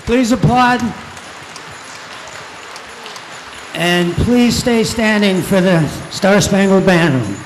Please applaud. And please stay standing for the Star Spangled Banner.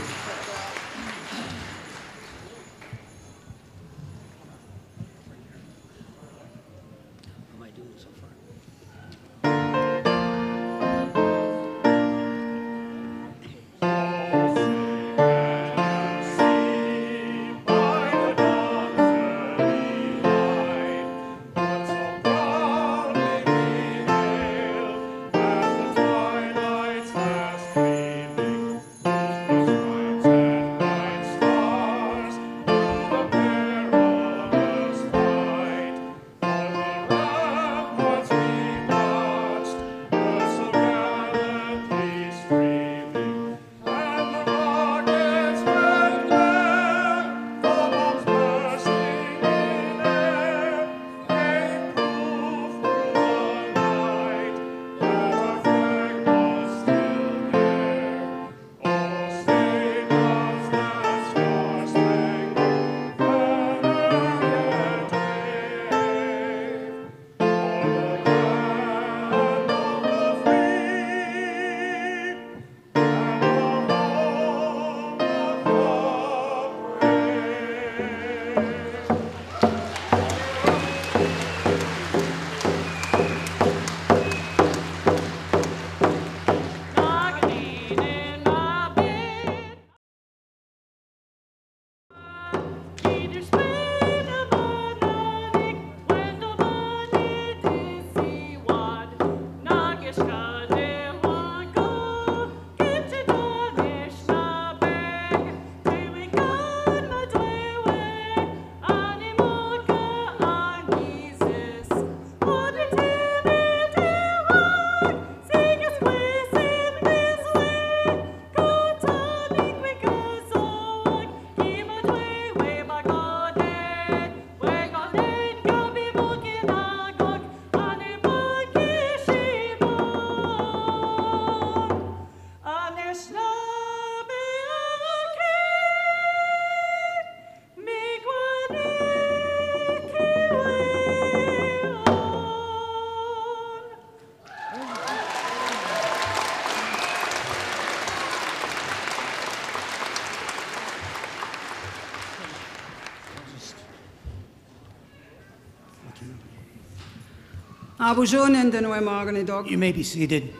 You may be seated.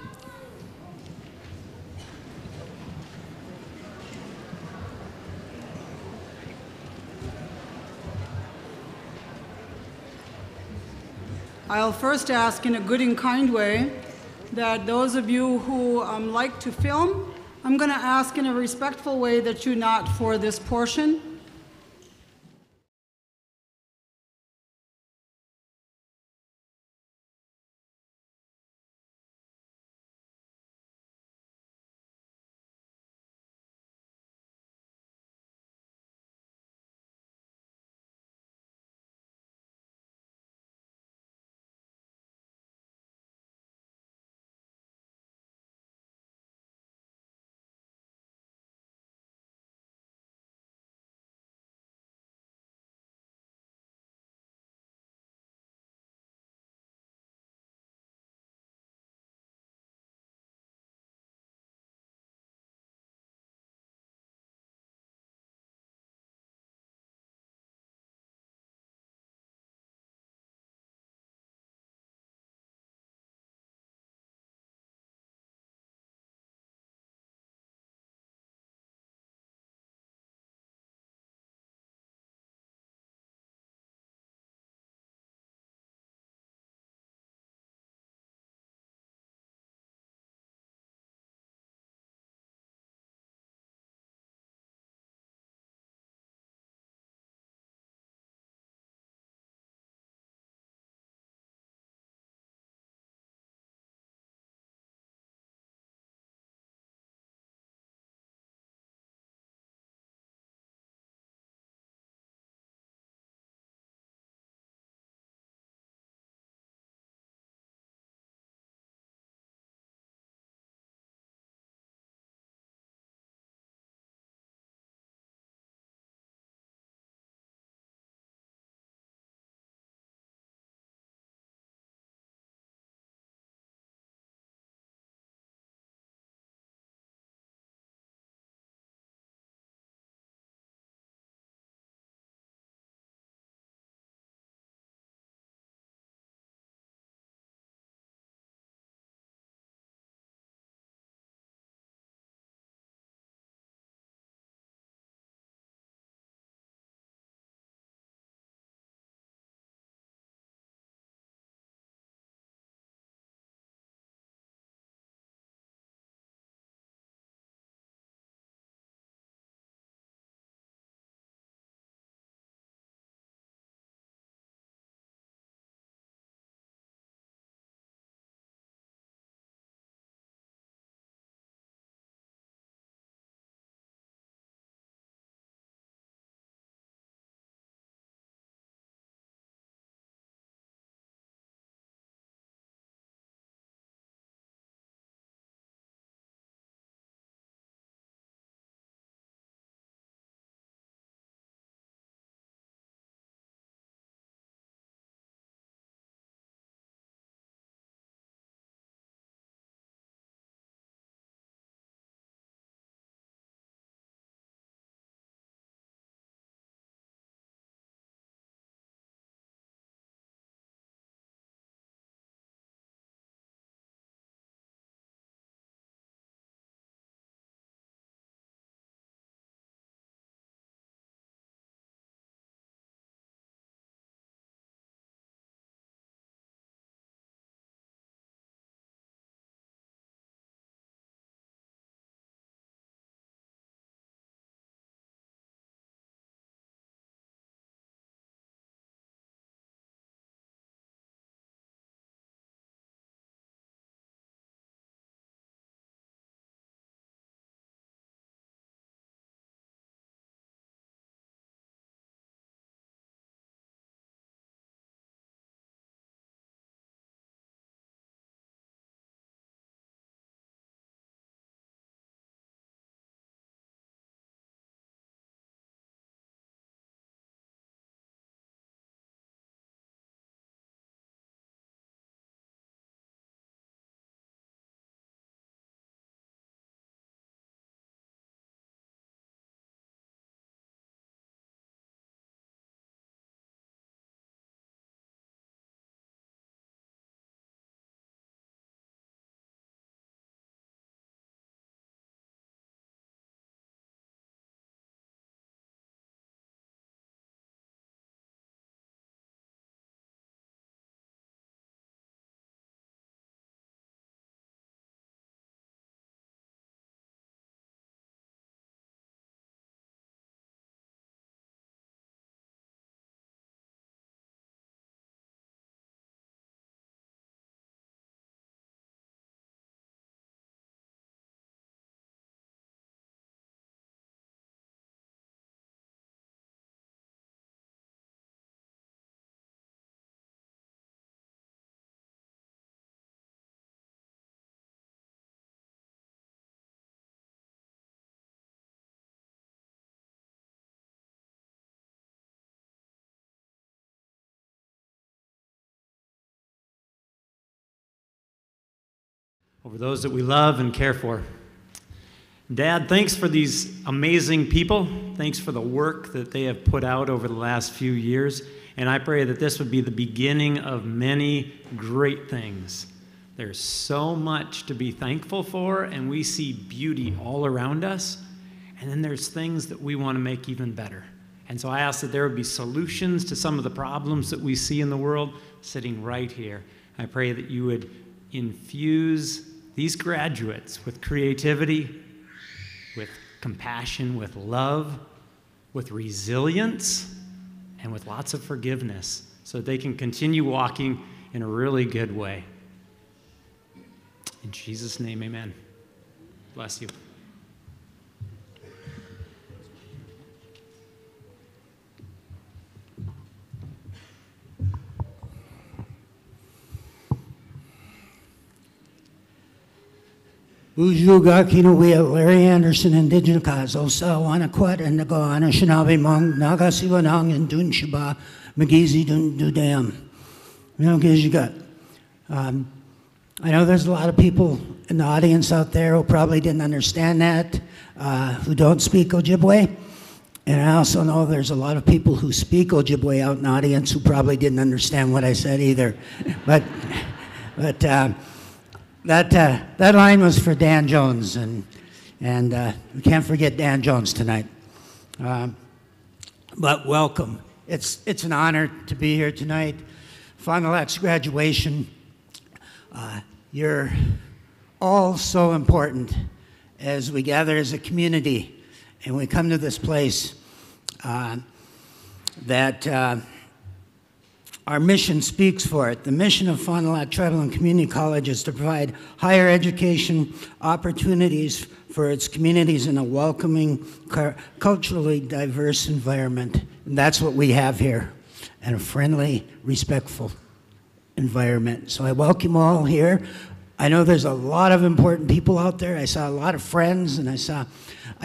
I'll first ask in a good and kind way that those of you who like to film, I'm going to ask in a respectful way that you not for this portion. over those that we love and care for. Dad, thanks for these amazing people. Thanks for the work that they have put out over the last few years. And I pray that this would be the beginning of many great things. There's so much to be thankful for, and we see beauty all around us. And then there's things that we want to make even better. And so I ask that there would be solutions to some of the problems that we see in the world sitting right here. I pray that you would infuse these graduates with creativity, with compassion, with love, with resilience, and with lots of forgiveness so that they can continue walking in a really good way. In Jesus' name, amen. Bless you. Ujuga Kinawea, Larry Anderson, Indigenous Kazo, Sawana and the Goana, Shinabi Mong, Nagasiwanang, and Dunshiba, Magizi Dudam. You know, you got. I know there's a lot of people in the audience out there who probably didn't understand that, who don't speak Ojibwe. And I also know there's a lot of people who speak Ojibwe out in the audience who probably didn't understand what I said either. But that line was for Dan Jones, and we can't forget Dan Jones tonight. But welcome. It's an honor to be here tonight. Fond du Lac's graduation. You're all so important as we gather as a community and we come to this place that our mission speaks for it. The mission of Fond du Lac Tribal and Community College is to provide higher education opportunities for its communities in a welcoming, culturally diverse environment. And that's what we have here, and a friendly, respectful environment. So I welcome all here. I know there's a lot of important people out there. I saw a lot of friends, and I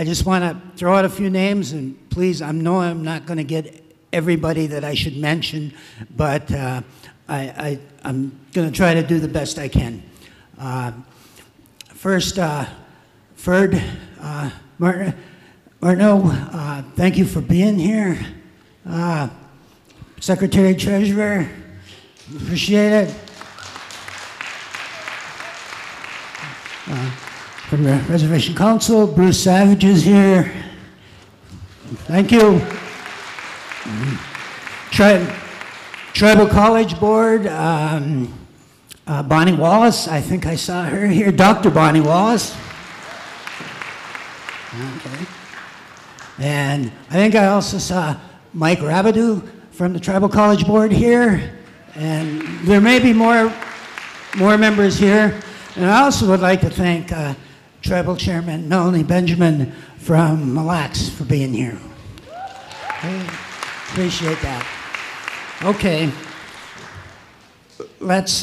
just want to throw out a few names, and please, I know I'm not going to get everybody that I should mention, but I'm going to try to do the best I can. First, Ferd Martineau, thank you for being here. Secretary Treasurer, appreciate it. From the Reservation Council, Bruce Savage is here. Thank you. Tribal College Board, Bonnie Wallace, I think I saw her here. Dr. Bonnie Wallace. Okay. And I think I also saw Mike Rabidou from the Tribal College Board here. And there may be more members here. And I also would like to thank Tribal Chairman Melanie Benjamin from Mille Lacs for being here. Okay. Appreciate that. Okay. Let's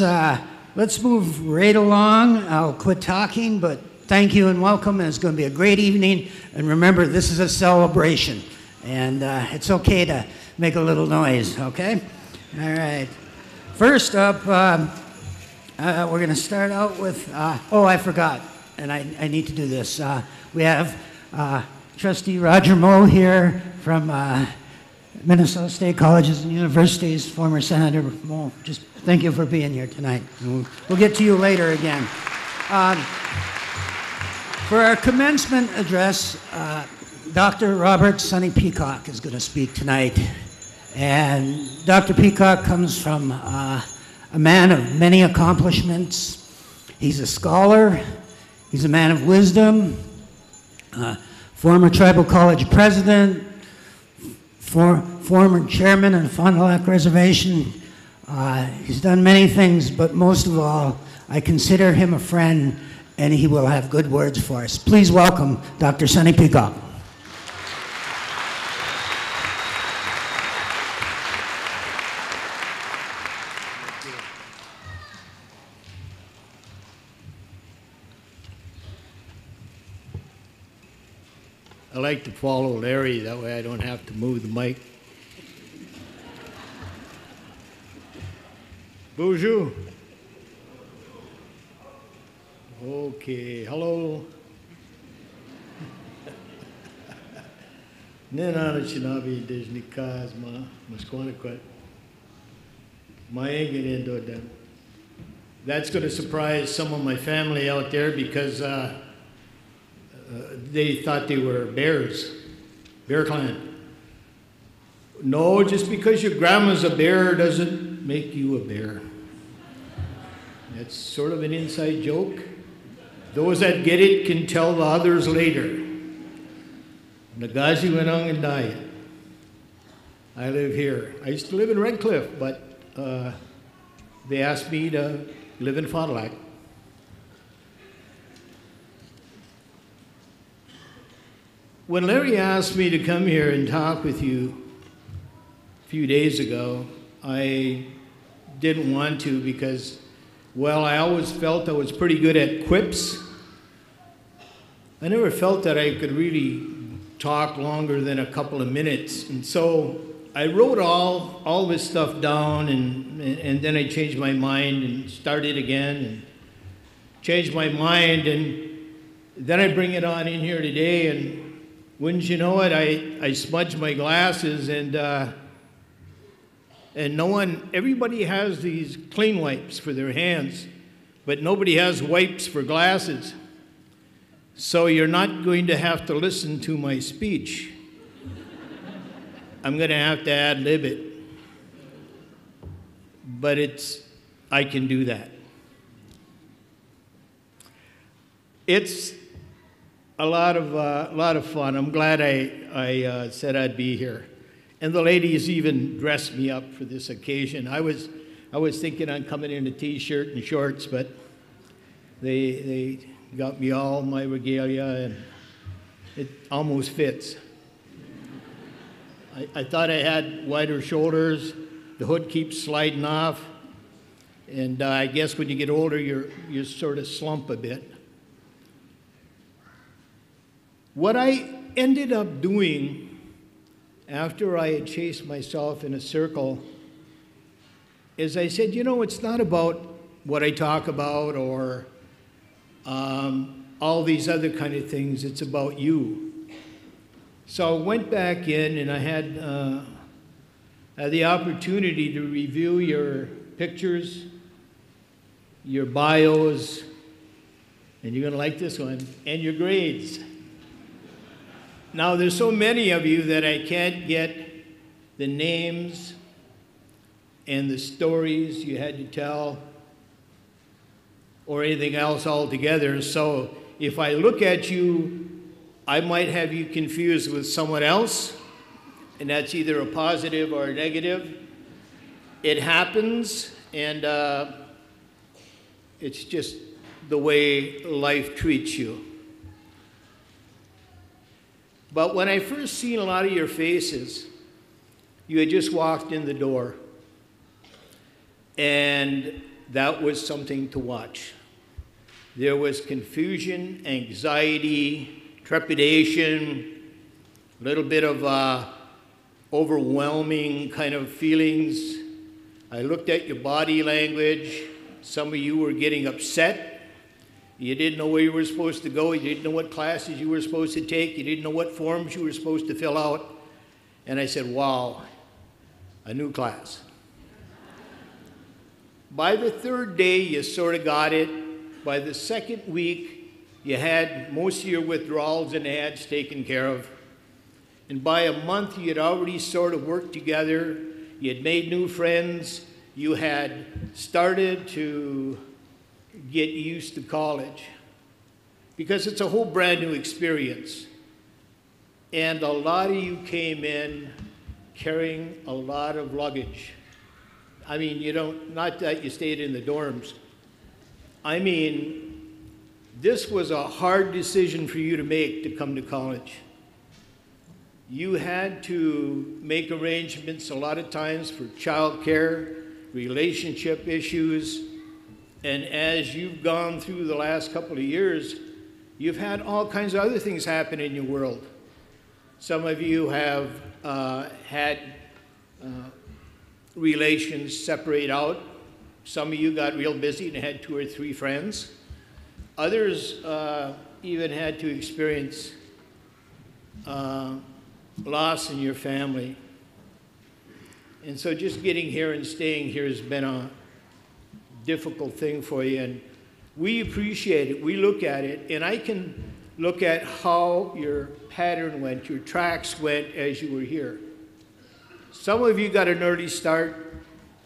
move right along. I'll quit talking, but thank you and welcome. It's going to be a great evening. And remember, this is a celebration. And it's okay to make a little noise, okay? All right. First up, we're going to start out with, I forgot, and I need to do this. We have Trustee Roger Moe here from Minnesota State Colleges and Universities, former Senator Moe. Just thank you for being here tonight. We'll get to you later again. For our commencement address, Dr. Robert Sonny Peacock is going to speak tonight. And Dr. Peacock comes from a man of many accomplishments. He's a scholar. He's a man of wisdom. Former Tribal College president. Former chairman of the Fond du Lac Reservation. He's done many things, but most of all, I consider him a friend, and he will have good words for us. Please welcome Dr. Sonny Peacock. I like to follow Larry, that way I don't have to move the mic. Bonjour. Okay, hello. Nena Shinabi Disney Kazma, Musquaniquet. My English. That's going to surprise some of my family out there because they thought they were bears, bear clan. No, just because your grandma's a bear doesn't make you a bear. That's sort of an inside joke. Those that get it can tell the others later. Nagazi went on and died. I live here. I used to live in Red Cliff, but they asked me to live in Fond du Lac. When Larry asked me to come here and talk with you a few days ago, I didn't want to because, well, I always felt I was pretty good at quips. I never felt that I could really talk longer than a couple of minutes. And so I wrote all this stuff down, and then I changed my mind and started again and changed my mind, and then I bring it on in here today, and wouldn't you know it, I smudged my glasses, and no one, everybody has these clean wipes for their hands, but nobody has wipes for glasses. So you're not going to have to listen to my speech. I'm going to have to ad-lib it. But I can do that. It's a lot of fun. I'm glad I said I'd be here. And the ladies even dressed me up for this occasion. I was thinking on coming in a t-shirt and shorts, but they got me all my regalia, and it almost fits. I thought I had wider shoulders. The hood keeps sliding off. And I guess when you get older, you sort of slump a bit. What I ended up doing after I had chased myself in a circle is I said, you know, it's not about what I talk about or all these other kind of things. It's about you. So I went back in and I had the opportunity to review your pictures, your bios, and you're going to like this one, and your grades. Now, there's so many of you that I can't get the names and the stories you had to tell or anything else altogether. So if I look at you, I might have you confused with someone else, and that's either a positive or a negative. It happens, and it's just the way life treats you. But when I first seen a lot of your faces, you had just walked in the door, and that was something to watch. There was confusion, anxiety, trepidation, a little bit of overwhelming kind of feelings. I looked at your body language. Some of you were getting upset. You didn't know where you were supposed to go. You didn't know what classes you were supposed to take. You didn't know what forms you were supposed to fill out. And I said, wow, a new class. By the third day, you sort of got it. By the second week, you had most of your withdrawals and ads taken care of. And by a month, you had already sort of worked together. You had made new friends. You had started to get used to college because it's a whole brand new experience. And a lot of you came in carrying a lot of luggage. I mean, not that you stayed in the dorms. I mean, this was a hard decision for you to make to come to college. You had to make arrangements a lot of times for childcare, relationship issues, and as you've gone through the last couple of years, you've had all kinds of other things happen in your world. Some of you have had relations separate out. Some of you got real busy and had 2 or 3 friends. Others even had to experience loss in your family. And so just getting here and staying here has been a difficult thing for you. And we appreciate it. We look at it. And I can look at how your pattern went, your tracks went as you were here. Some of you got an early start.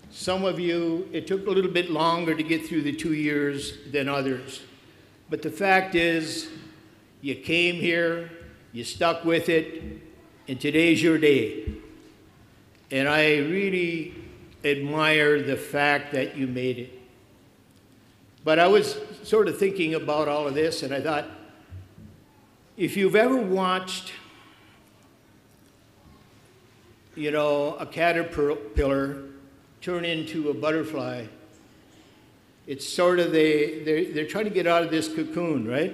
Some of you, it took a little bit longer to get through the 2 years than others. But the fact is, you came here, you stuck with it, and today's your day. And I really admire the fact that you made it. But I was sort of thinking about all of this, and I thought, if you've ever watched, you know, a caterpillar turn into a butterfly, it's sort of they're trying to get out of this cocoon, right?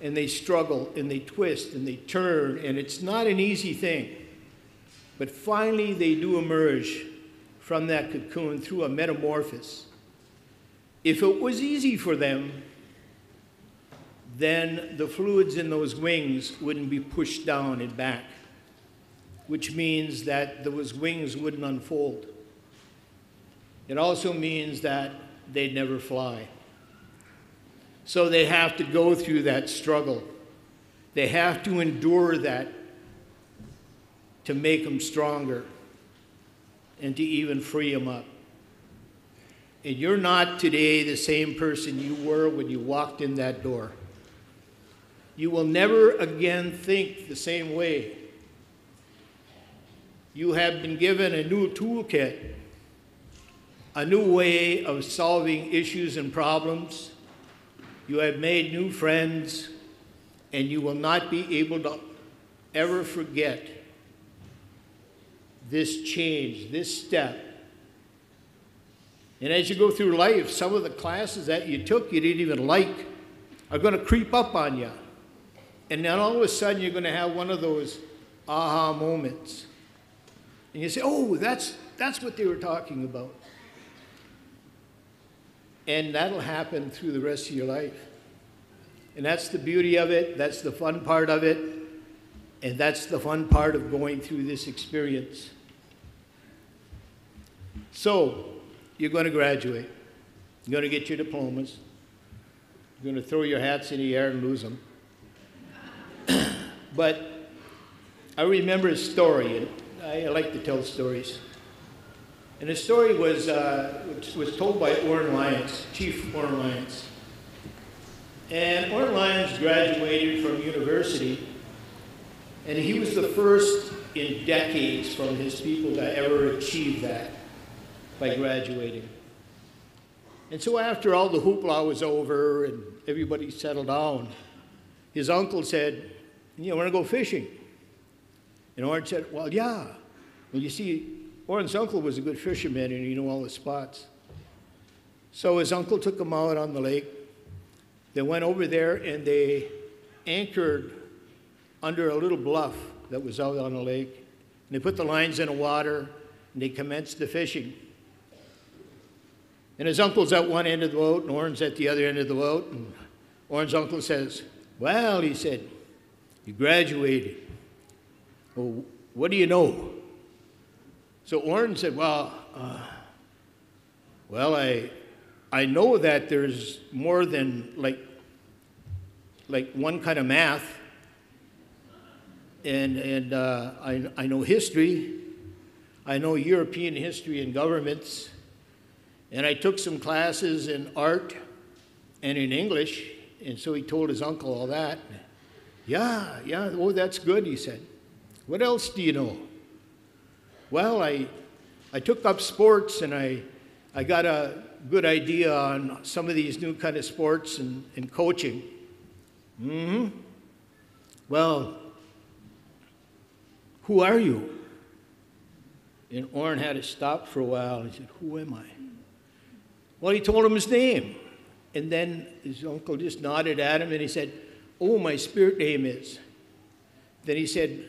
And they struggle, and they twist, and they turn, and it's not an easy thing. But finally, they do emerge from that cocoon through a metamorphosis. If it was easy for them, then the fluids in those wings wouldn't be pushed down and back, which means that those wings wouldn't unfold. It also means that they'd never fly. So they have to go through that struggle. They have to endure that to make them stronger and to even free them up. And you're not today the same person you were when you walked in that door. You will never again think the same way. You have been given a new toolkit, a new way of solving issues and problems. You have made new friends, and you will not be able to ever forget this change, this step. And as you go through life, some of the classes that you took you didn't even like are going to creep up on you. And then all of a sudden you're going to have one of those aha moments. And you say, oh, that's what they were talking about. And that'll happen through the rest of your life. And that's the beauty of it. That's the fun part of it. And that's the fun part of going through this experience. So, you're going to graduate. You're going to get your diplomas. You're going to throw your hats in the air and lose them. But I remember a story, and I like to tell stories. And the story was told by Orrin Lyons, Chief Orrin Lyons. And Orrin Lyons graduated from university, and he was the first in decades from his people to ever achieve that by graduating. And so after all the hoopla was over and everybody settled down, his uncle said, you know, want to go fishing? And Orrin said, well, yeah. Well, you see, Orrin's uncle was a good fisherman, and he knew all the spots. So his uncle took him out on the lake. They went over there, and they anchored under a little bluff that was out on the lake. And they put the lines in the water, and they commenced the fishing. And his uncle's at one end of the boat, and Orrin's at the other end of the boat. And Orrin's uncle says, well, he said, you graduated. Well, what do you know? So Orrin said, well, I know that there's more than like one kind of math, and I know history. I know European history and governments, and I took some classes in art and in English, and so he told his uncle all that. Yeah, oh, that's good, he said. What else do you know? Well, I took up sports, and I got a good idea on some of these new kind of sports and coaching. Mm-hmm. Well, who are you? And Orrin had to stop for a while, and he said, who am I? Well, he told him his name. And then his uncle just nodded at him, and he said, oh, my spirit name is. Then he said,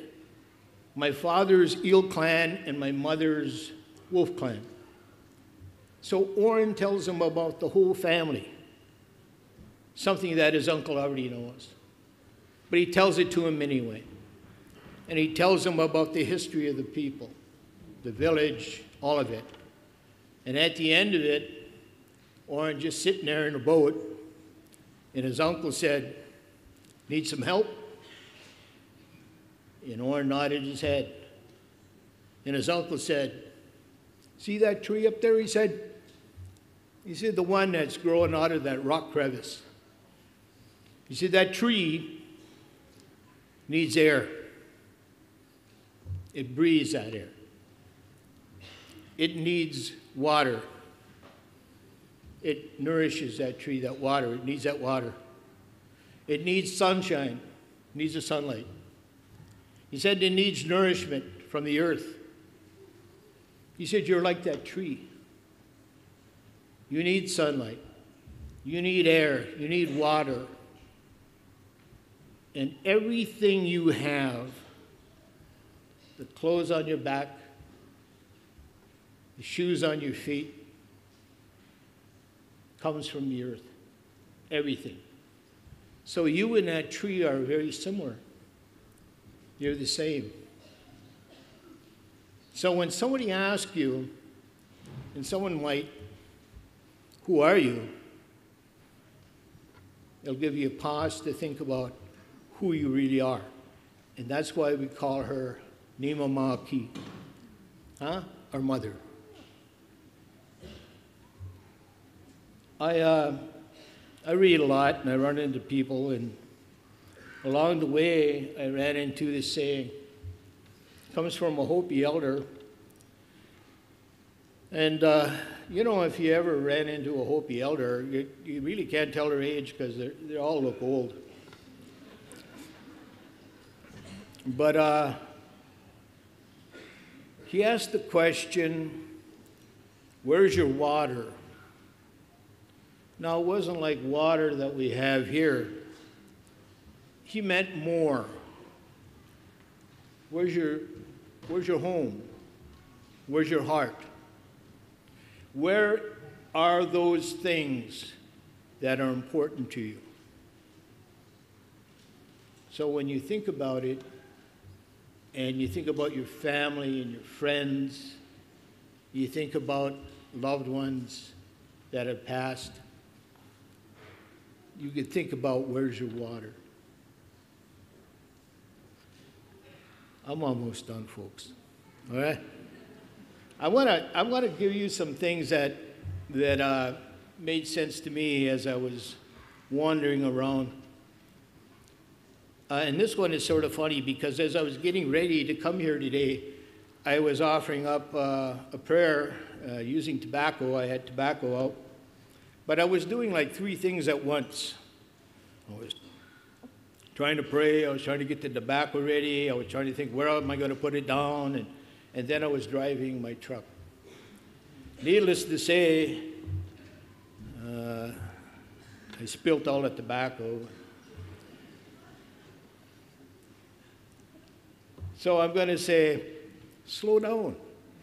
my father's Eel Clan and my mother's Wolf Clan. So Orrin tells him about the whole family. something that his uncle already knows. But he tells it to him anyway. And he tells him about the history of the people, the village, all of it. And at the end of it, Oren just sitting there in a boat, and his uncle said, "Need some help?" And Oren nodded his head. And his uncle said, "See that tree up there?" He said, "The one that's growing out of that rock crevice." He said, "That tree needs air. It breathes that air. It needs water. It nourishes that tree, that water. It needs that water. It needs sunshine. It needs the sunlight." He said it needs nourishment from the earth. He said, "You're like that tree. You need sunlight. You need air. You need water. And everything you have, the clothes on your back, the shoes on your feet, comes from the earth. Everything. So you and that tree are very similar. You're the same. So when somebody asks you, and someone might, "Who are you?" They'll give you a pause to think about who you really are. And that's why we call her Nima Ma'aki, our mother. I read a lot, and I run into people, and along the way, I ran into this saying. It comes from a Hopi elder. And, if you ever ran into a Hopi elder, you really can't tell their age because they all look old. But he asked the question, "Where's your water?" Now, it wasn't like water that we have here. He meant more. Where's your home? Where's your heart? Where are those things that are important to you? So when you think about it, and you think about your family and your friends, you think about loved ones that have passed, you could think about where's your water. I'm almost done, folks. All right? I want to give you some things that made sense to me as I was wandering around. And this one is sort of funny because as I was getting ready to come here today, I was offering up a prayer using tobacco. I had tobacco out. But I was doing like 3 things at once. I was trying to pray. I was trying to get the tobacco ready. I was trying to think, where am I going to put it down? And then I was driving my truck. Needless to say, I spilled all the tobacco. So I'm going to say, slow down.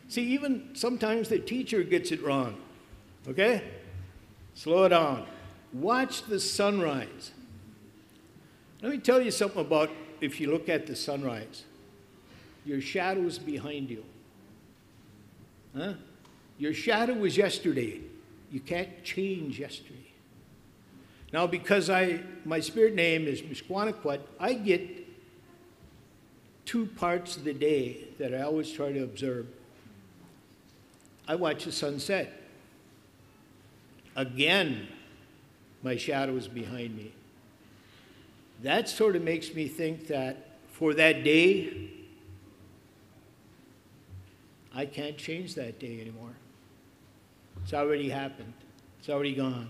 See, even sometimes the teacher gets it wrong. Okay? Slow down. Watch the sunrise. Let me tell you something about if you look at the sunrise. Your shadow is behind you. Your shadow was yesterday. You can't change yesterday. Now, because my spirit name is Mishkwanakwat, I get 2 parts of the day that I always try to observe. I watch the sunset. Again, my shadow is behind me. That sort of makes me think that for that day, I can't change that day anymore. It's already happened. It's already gone.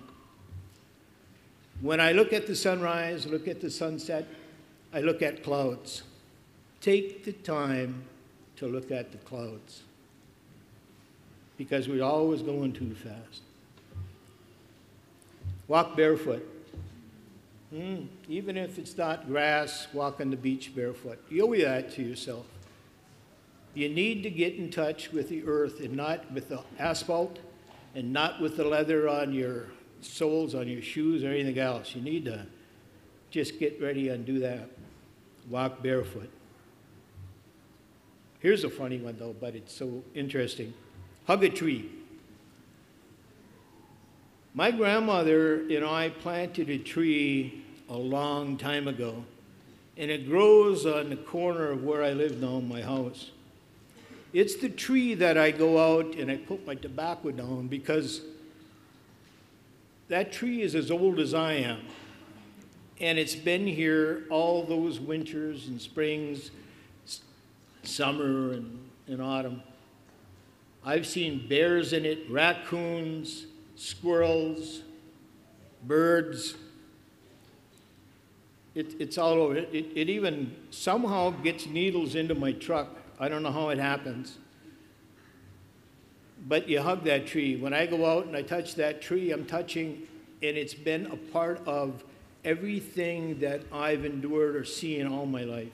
When I look at the sunrise, look at the sunset, I look at clouds. Take the time to look at the clouds because we're always going too fast. Walk barefoot. Even if it's not grass, walk on the beach barefoot. You owe that to yourself. You need to get in touch with the earth and not with the asphalt and not with the leather on your soles on your shoes or anything else. You need to just get ready and do that. Walk barefoot. Here's a funny one, though, but it's so interesting. Hug a tree. My grandmother and I planted a tree a long time ago, and it grows on the corner of where I live now, my house. It's the tree that I go out and I put my tobacco down, because that tree is as old as I am. And it's been here all those winters and springs, summer and autumn. I've seen bears in it, raccoons, squirrels, birds. It's all over. It even somehow gets needles into my truck. I don't know how it happens. But you hug that tree. When I go out and I touch that tree, I'm touching, and it's been a part of everything that I've endured or seen all my life.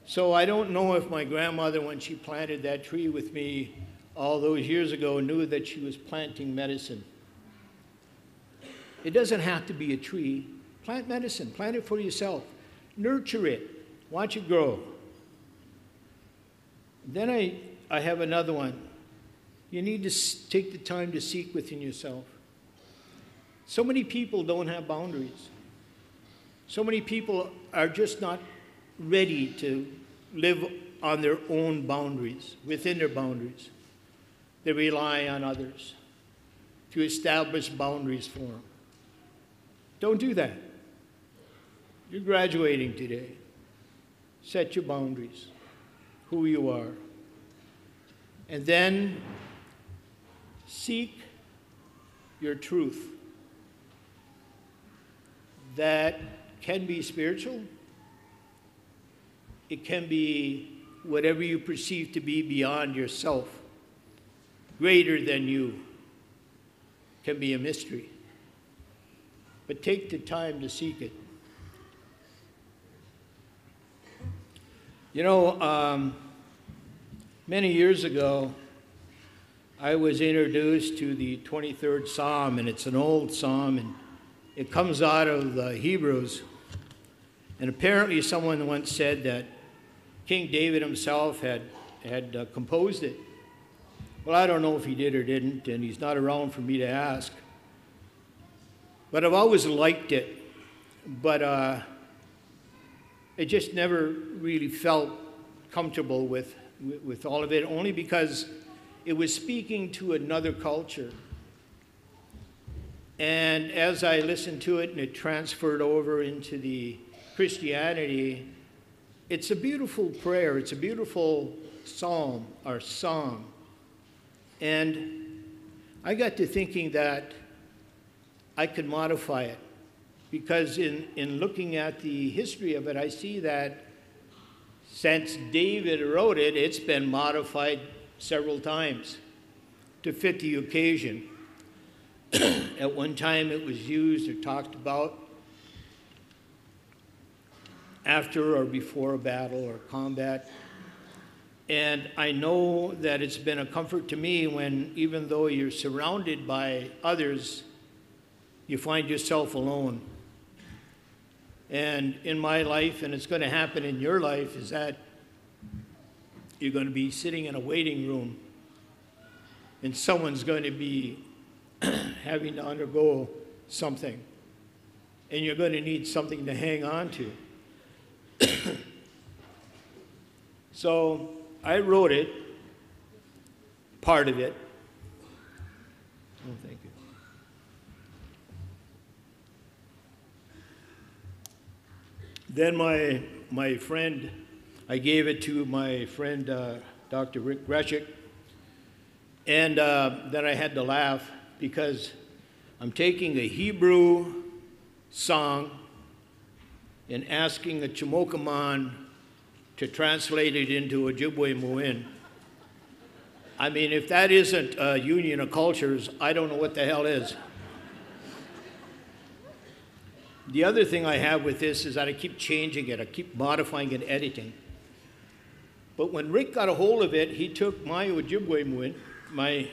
So I don't know if my grandmother, when she planted that tree with me all those years ago, knew that she was planting medicine. It doesn't have to be a tree. Plant medicine. Plant it for yourself. Nurture it. Watch it grow. Then I have another one. You need to take the time to seek within yourself. So many people don't have boundaries. So many people are just not ready to live on their own boundaries, within their boundaries. They rely on others to establish boundaries for them. Don't do that. You're graduating today. Set your boundaries, who you are. And then seek your truth. That can be spiritual. It can be whatever you perceive to be beyond yourself, greater than you. It can be a mystery. But take the time to seek it. You know, many years ago, I was introduced to the 23rd Psalm, and it's an old psalm, and it comes out of the Hebrews. And apparently someone once said that King David himself had composed it. Well, I don't know if he did or didn't, and he's not around for me to ask. But I've always liked it. But I just never really felt comfortable with all of it, only because it was speaking to another culture. And as I listened to it and it transferred over into the Christianity, it's a beautiful prayer. It's a beautiful psalm or song. And I got to thinking that I could modify it, because in looking at the history of it, I see that since David wrote it, it's been modified several times to fit the occasion. At one time it was used or talked about after or before a battle or combat. And I know that it's been a comfort to me when, even though you're surrounded by others, you find yourself alone. And in my life, and it's going to happen in your life, is that you're going to be sitting in a waiting room and someone's going to be having to undergo something, and you're going to need something to hang on to. So I wrote it, part of it. Oh, thank you. Then my friend, I gave it to my friend, Dr. Rick Greshik, and then I had to laugh, because I'm taking a Hebrew song and asking a Chimokaman to translate it into Ojibwe Muin. I mean, if that isn't a union of cultures, I don't know what the hell is. The other thing I have with this is that I keep changing it. I keep modifying and editing. But when Rick got a hold of it, he took my Ojibwe Muin, my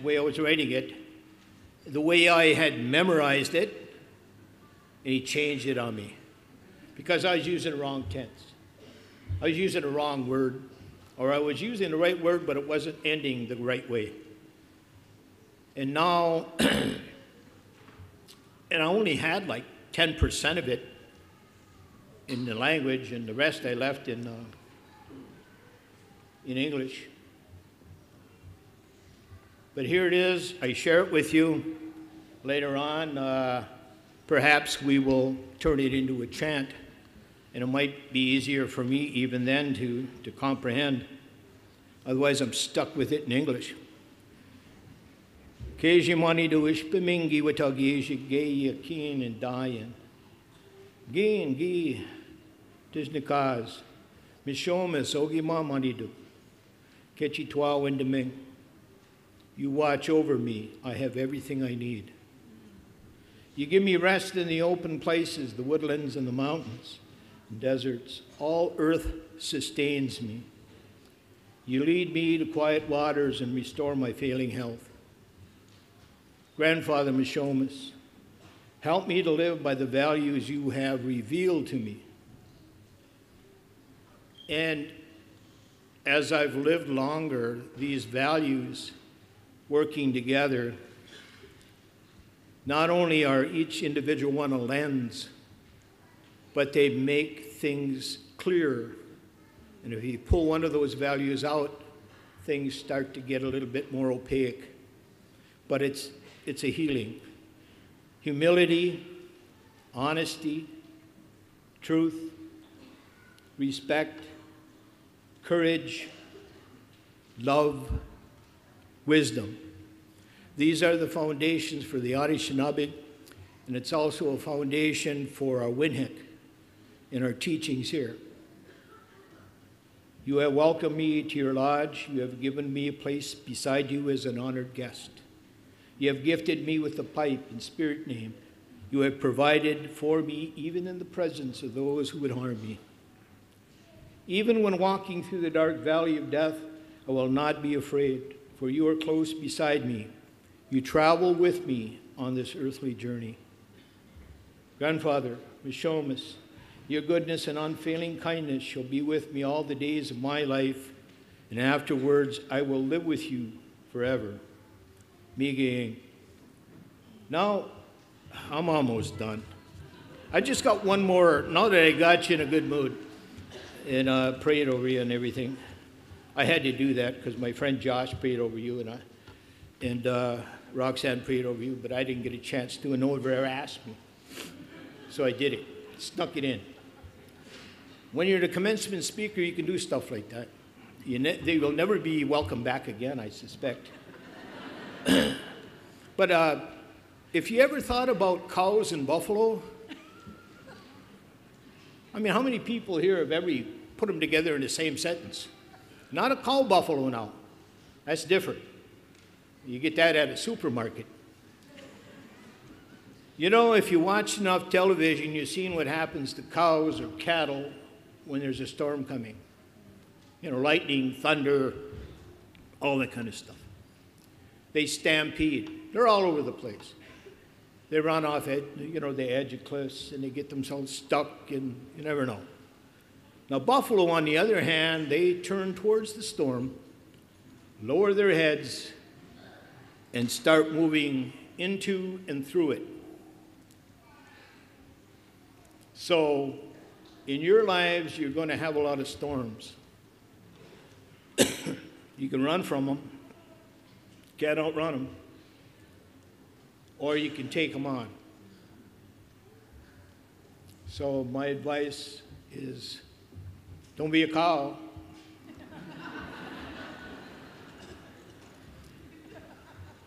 way I was writing it, the way I had memorized it, and he changed it on me because I was using the wrong tense. I was using the wrong word, or I was using the right word, but it wasn't ending the right way. And now, and I only had like 10% of it in the language, and the rest I left in English. But here it is. I share it with you. Later on, perhaps we will turn it into a chant, and it might be easier for me even then to comprehend. Otherwise, I'm stuck with it in English. Kejimani do ishpimingi watagishi gay keen and dying. Gin gi tisnikaz. Mishomas ogi mamanidu. Kechi twa windaming. You watch over me. I have everything I need. You give me rest in the open places, the woodlands and the mountains and deserts. All earth sustains me. You lead me to quiet waters and restore my failing health. Grandfather Mishomas, help me to live by the values you have revealed to me. And as I've lived longer, these values working together, not only are each individual one a lens, but they make things clearer. And if you pull one of those values out, things start to get a little bit more opaque. But it's a healing. Humility, honesty, truth, respect, courage, love, wisdom. These are the foundations for the Anishinaabe, and it's also a foundation for our Winhik in our teachings here. You have welcomed me to your lodge. You have given me a place beside you as an honored guest. You have gifted me with the pipe and spirit name. You have provided for me even in the presence of those who would harm me. Even when walking through the dark valley of death, I will not be afraid, for you are close beside me. You travel with me on this earthly journey. Grandfather, Mishomas, your goodness and unfailing kindness shall be with me all the days of my life, and afterwards I will live with you forever. Migeing. Now, I'm almost done. I just got one more, now that I got you in a good mood, and prayed over you and everything. I had to do that because my friend Josh prayed over you, and Roxanne prayed over you, but I didn't get a chance to, and no one ever asked me. So I did it, snuck it in. When you're the commencement speaker, you can do stuff like that. They will never be welcome back again, I suspect. But if you ever thought about cows and buffalo, I mean, how many people here have ever put them together in the same sentence? Not a cow buffalo now. That's different. You get that at a supermarket. You know, if you watch enough television, you've seen what happens to cows or cattle when there's a storm coming. You know, lightning, thunder, all that kind of stuff. They stampede. They're all over the place. They run off the edge of cliffs, and they get themselves stuck, and you never know. Now, buffalo, on the other hand, they turn towards the storm, lower their heads, and start moving into and through it. So, in your lives, you're going to have a lot of storms. You can run from them. Can't outrun them. Or you can take them on. So my advice is, don't be a cow.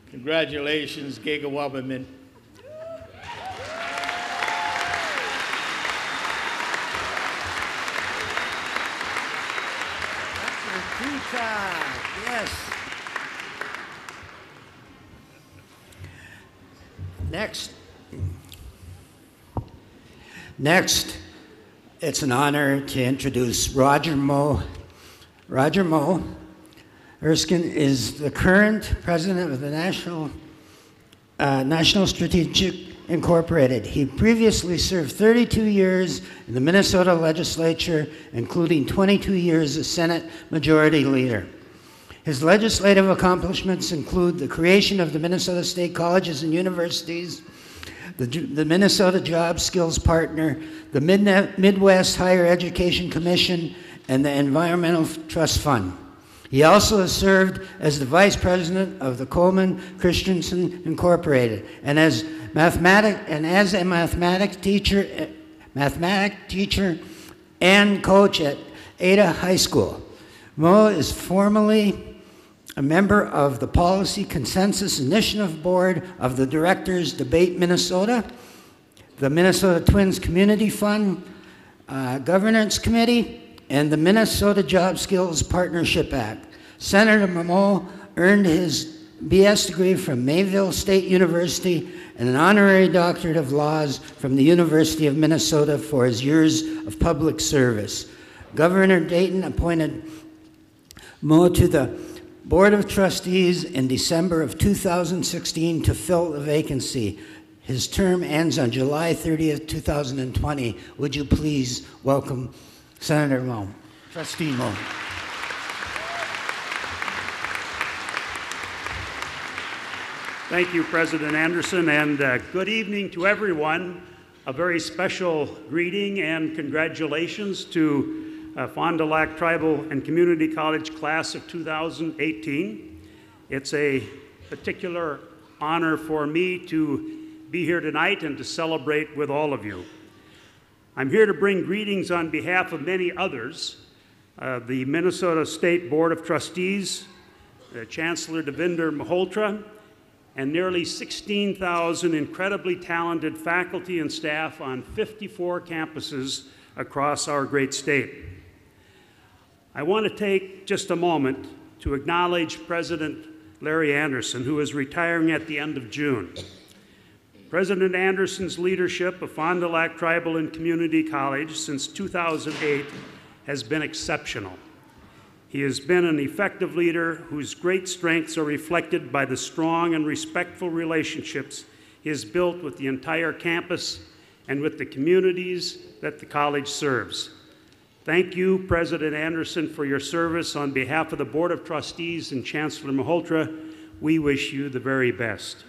Congratulations, Gigawabamin. Yes. Next, it's an honor to introduce Roger Moe. Roger Moe Erskine is the current president of the National National Strategic Incorporated. He previously served 32 years in the Minnesota legislature, including 22 years as Senate Majority Leader. His legislative accomplishments include the creation of the Minnesota State Colleges and Universities, the Minnesota Job Skills Partner, the Midwest Higher Education Commission, and the Environmental Trust Fund. He also has served as the Vice President of the Coleman Christensen Incorporated and as a mathematics teacher and coach at Ada High School. Mo is formerly a member of the Policy Consensus Initiative Board of the Directors Debate Minnesota, the Minnesota Twins Community Fund, Governance Committee, and the Minnesota Job Skills Partnership Act. Senator Mo earned his BS degree from Mayville State University and an honorary doctorate of laws from the University of Minnesota for his years of public service. Governor Dayton appointed Mo to the Board of Trustees in December of 2016 to fill the vacancy. His term ends on July 30th, 2020. Would you please welcome Senator Mo, Trustee Mo. Thank you, President Anderson, and good evening to everyone. A very special greeting and congratulations to Fond du Lac Tribal and Community College class of 2018. It's a particular honor for me to be here tonight and to celebrate with all of you. I'm here to bring greetings on behalf of many others, the Minnesota State Board of Trustees, Chancellor Devinder Malhotra, and nearly 16,000 incredibly talented faculty and staff on 54 campuses across our great state. I want to take just a moment to acknowledge President Larry Anderson, who is retiring at the end of June. President Anderson's leadership of Fond du Lac Tribal and Community College since 2008 has been exceptional. He has been an effective leader whose great strengths are reflected by the strong and respectful relationships he has built with the entire campus and with the communities that the college serves. Thank you, President Anderson, for your service. On behalf of the Board of Trustees and Chancellor Malhotra, we wish you the very best.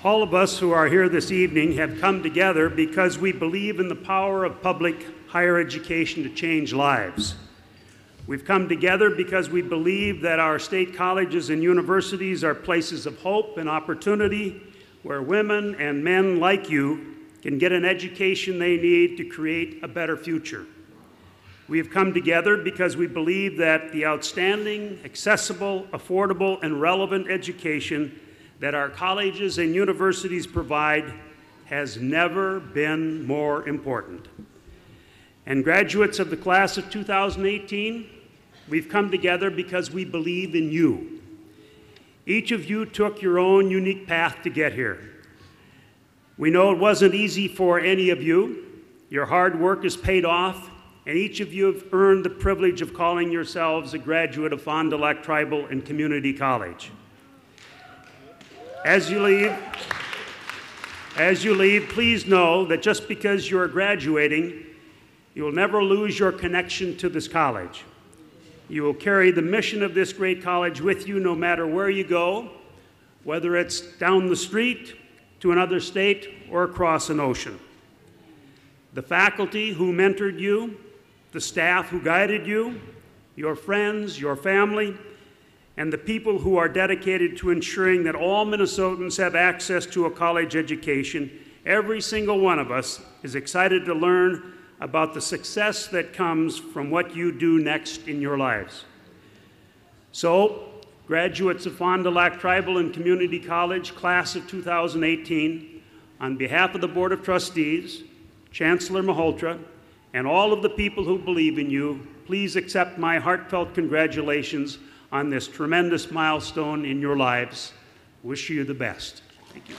All of us who are here this evening have come together because we believe in the power of public higher education to change lives. We've come together because we believe that our state colleges and universities are places of hope and opportunity where women and men like you can get an education they need to create a better future. We have come together because we believe that the outstanding, accessible, affordable, and relevant education that our colleges and universities provide has never been more important. And graduates of the class of 2018, we've come together because we believe in you. Each of you took your own unique path to get here. We know it wasn't easy for any of you. Your hard work has paid off, and each of you have earned the privilege of calling yourselves a graduate of Fond du Lac Tribal and Community College. As you leave, please know that just because you're graduating, you will never lose your connection to this college. You will carry the mission of this great college with you no matter where you go, whether it's down the street, to another state, or across an ocean. The faculty who mentored you, the staff who guided you, your friends, your family, and the people who are dedicated to ensuring that all Minnesotans have access to a college education, every single one of us is excited to learn about the success that comes from what you do next in your lives. So, graduates of Fond du Lac Tribal and Community College, class of 2018, on behalf of the Board of Trustees, Chancellor Malhotra, and all of the people who believe in you, please accept my heartfelt congratulations on this tremendous milestone in your lives. Wish you the best. Thank you.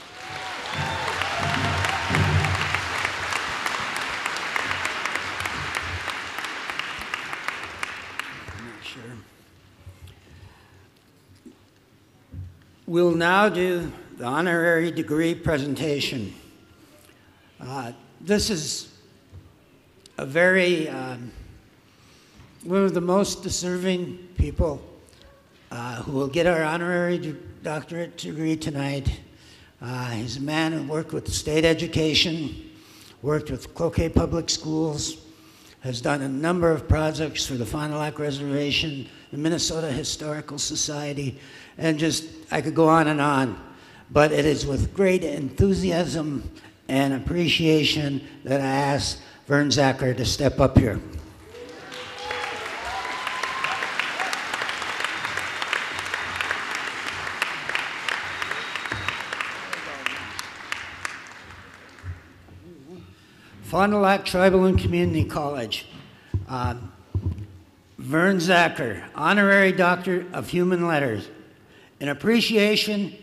We'll now do the honorary degree presentation. This is a very, one of the most deserving people who will get our honorary doctorate degree tonight. He's a man who worked with state education, worked with Cloquet Public Schools, has done a number of projects for the Fond du Lac Reservation, the Minnesota Historical Society, and just, I could go on and on. But it is with great enthusiasm and appreciation that I ask Vern Zacher to step up here. Fond du Lac Tribal and Community College. Vern Zacher, Honorary Doctor of Human Letters. In appreciation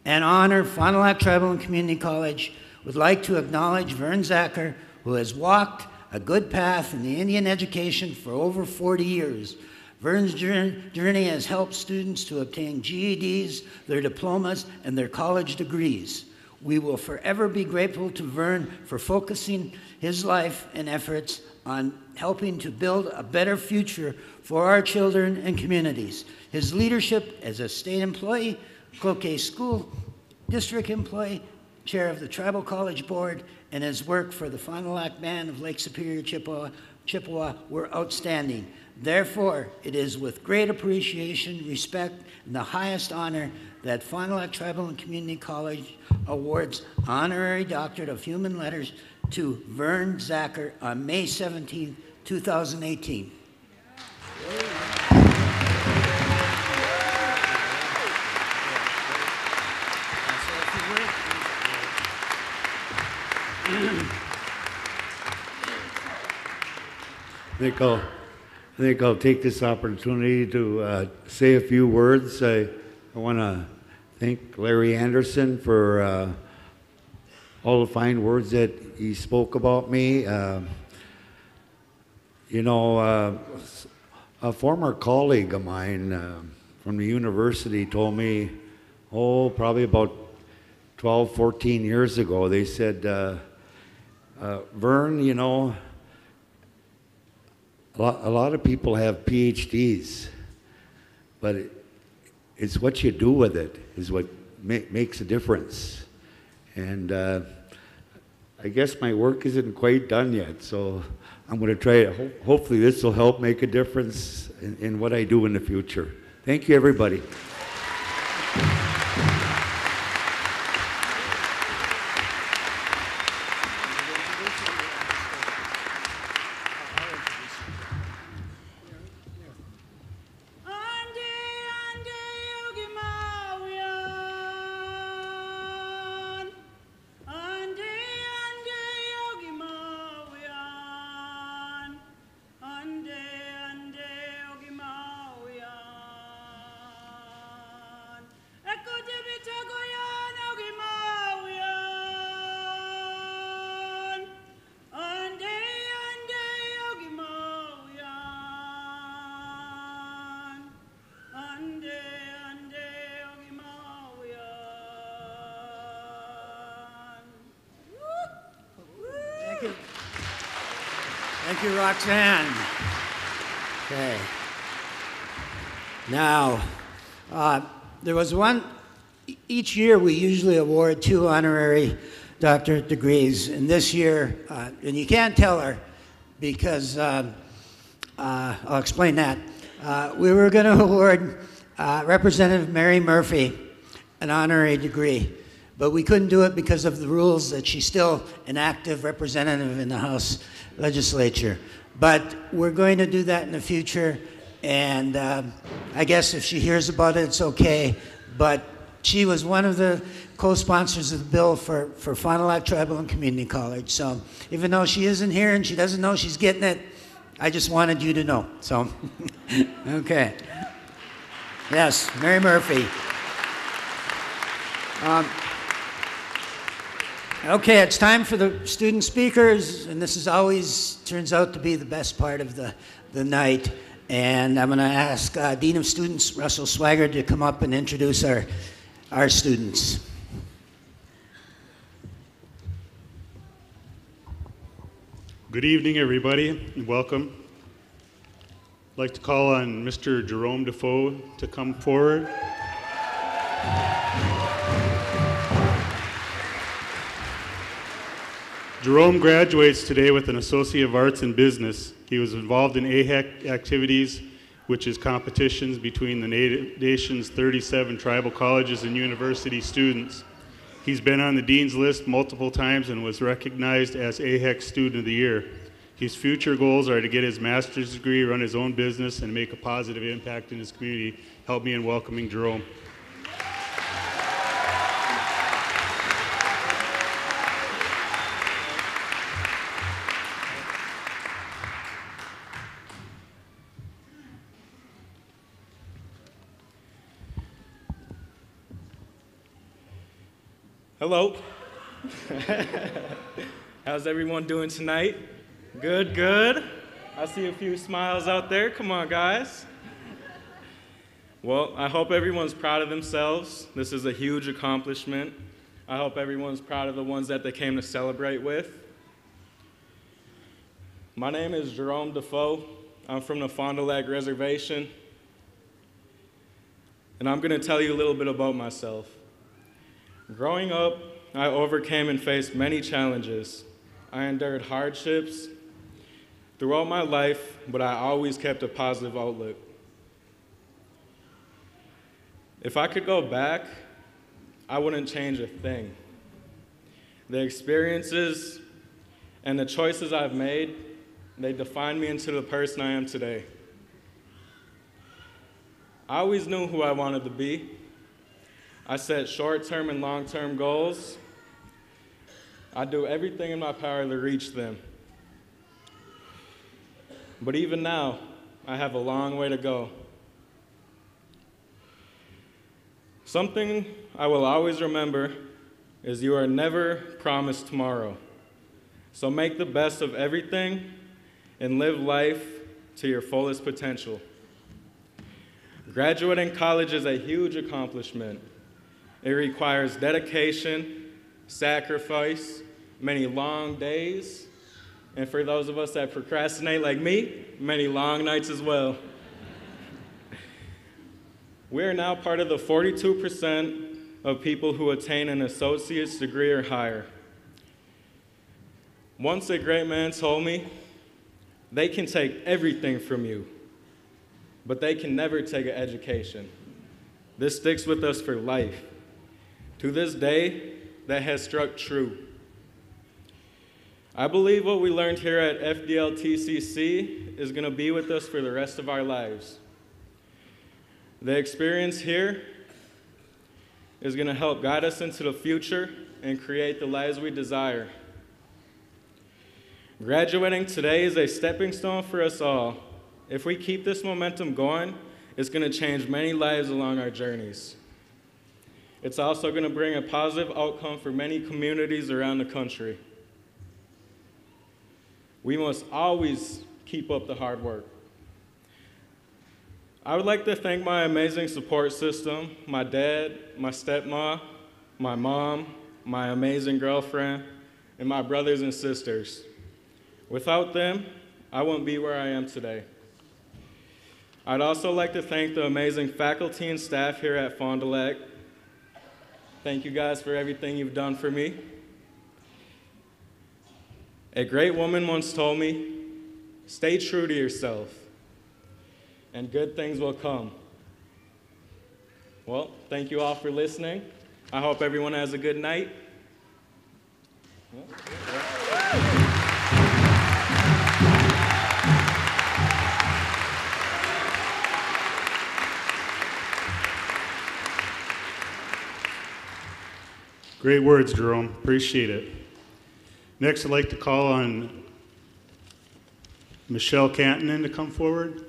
and honor, Fond du Lac Tribal and Community College would like to acknowledge Vern Zacher, who has walked a good path in the Indian education for over 40 years. Vern's journey has helped students to obtain GEDs, their diplomas, and their college degrees. We will forever be grateful to Vern for focusing his life and efforts on helping to build a better future for our children and communities. His leadership as a state employee, Cloquet School District employee, chair of the Tribal College Board, and his work for the Fond du Lac Band of Lake Superior, Chippewa were outstanding. Therefore, it is with great appreciation, respect, and the highest honor that Fond du Lac Tribal and Community College awards Honorary Doctorate of Human Letters to Vern Zacher on May 17, 2018. I think I'll take this opportunity to say a few words. I want to thank Larry Anderson for all the fine words that he spoke about me. You know, a former colleague of mine from the university told me, oh, probably about 12, 14 years ago, they said, Vern, you know, a lot of people have PhDs, but it's what you do with it is what makes a difference. And I guess my work isn't quite done yet, so I'm going to try it. Hopefully this will help make a difference in what I do in the future. Thank you, everybody. Thank you, Roxanne. Okay. Now, there was one, each year we usually award 2 honorary doctorate degrees, and this year, and you can't tell her because, I'll explain that. We were going to award Representative Mary Murphy an honorary degree, but we couldn't do it because of the rules that she's still an active representative in the House legislature. But we're going to do that in the future, and I guess if she hears about it, it's okay. But she was one of the co-sponsors of the bill for Fond du Lac Tribal and Community College. So even though she isn't here and she doesn't know she's getting it, I just wanted you to know, so, okay. Yes, Mary Murphy. Okay, it's time for the student speakers, and this is always turns out to be the best part of the night. And I'm going to ask Dean of Students Russell Swigert to come up and introduce our students. Good evening, everybody, and welcome. I'd like to call on Mr. Jerome Defoe to come forward. Jerome graduates today with an Associate of Arts in Business. He was involved in AHEC activities, which is competitions between the nation's 37 tribal colleges and university students. He's been on the Dean's List multiple times and was recognized as AHEC Student of the Year. His future goals are to get his master's degree, run his own business, and make a positive impact in his community. Help me in welcoming Jerome. Hello. How's everyone doing tonight? Good, good. I see a few smiles out there. Come on, guys. Well, I hope everyone's proud of themselves. This is a huge accomplishment. I hope everyone's proud of the ones that they came to celebrate with. My name is Jerome Defoe. I'm from the Fond du Lac Reservation. And I'm going to tell you a little bit about myself. Growing up, I overcame and faced many challenges. I endured hardships throughout my life, but I always kept a positive outlook. If I could go back, I wouldn't change a thing. The experiences and the choices I've made, they define me into the person I am today. I always knew who I wanted to be. I set short-term and long-term goals. I do everything in my power to reach them. But even now, I have a long way to go. Something I will always remember is you are never promised tomorrow. So make the best of everything and live life to your fullest potential. Graduating college is a huge accomplishment. It requires dedication, sacrifice, many long days, and for those of us that procrastinate like me, many long nights as well. We are now part of the 42% of people who attain an associate's degree or higher. Once a great man told me, they can take everything from you, but they can never take an education. This sticks with us for life. To this day, that has struck true. I believe what we learned here at FDLTCC is going to be with us for the rest of our lives. The experience here is going to help guide us into the future and create the lives we desire. Graduating today is a stepping stone for us all. If we keep this momentum going, it's going to change many lives along our journeys. It's also going to bring a positive outcome for many communities around the country. We must always keep up the hard work. I would like to thank my amazing support system, my dad, my stepmom, my mom, my amazing girlfriend, and my brothers and sisters. Without them, I wouldn't be where I am today. I'd also like to thank the amazing faculty and staff here at Fond du Lac. Thank you guys for everything you've done for me. A great woman once told me, stay true to yourself, and good things will come. Well, thank you all for listening. I hope everyone has a good night. Great words, Jerome. Appreciate it. Next, I'd like to call on Michelle Cantonen to come forward.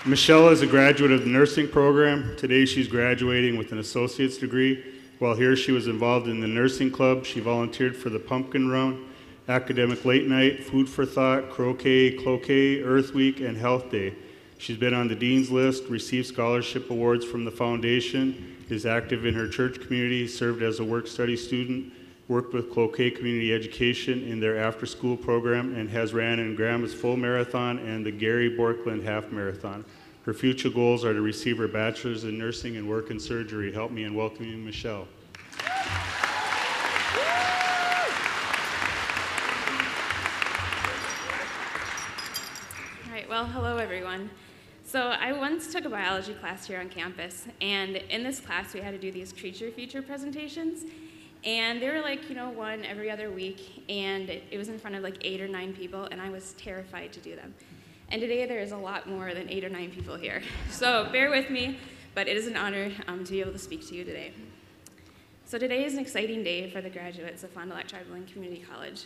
Michelle is a graduate of the nursing program. Today she's graduating with an associate's degree. While here, she was involved in the nursing club. She volunteered for the Pumpkin Round, Academic Late Night, Food for Thought, Croquet, Earth Week, and Health Day. She's been on the Dean's List, received scholarship awards from the foundation, is active in her church community, served as a work-study student, worked with Cloquet Community Education in their after-school program, and has ran in Grandma's Full Marathon and the Gary Borkland Half Marathon. Her future goals are to receive her bachelor's in nursing and work in surgery. Help me in welcoming Michelle. All right, well, hello everyone. So I once took a biology class here on campus, and in this class we had to do these creature feature presentations, and they were like, one every other week, and it was in front of like 8 or 9 people, and I was terrified to do them. And today there is a lot more than 8 or 9 people here. So bear with me, but it is an honor to be able to speak to you today. So today is an exciting day for the graduates of Fond du Lac Tribal and Community College.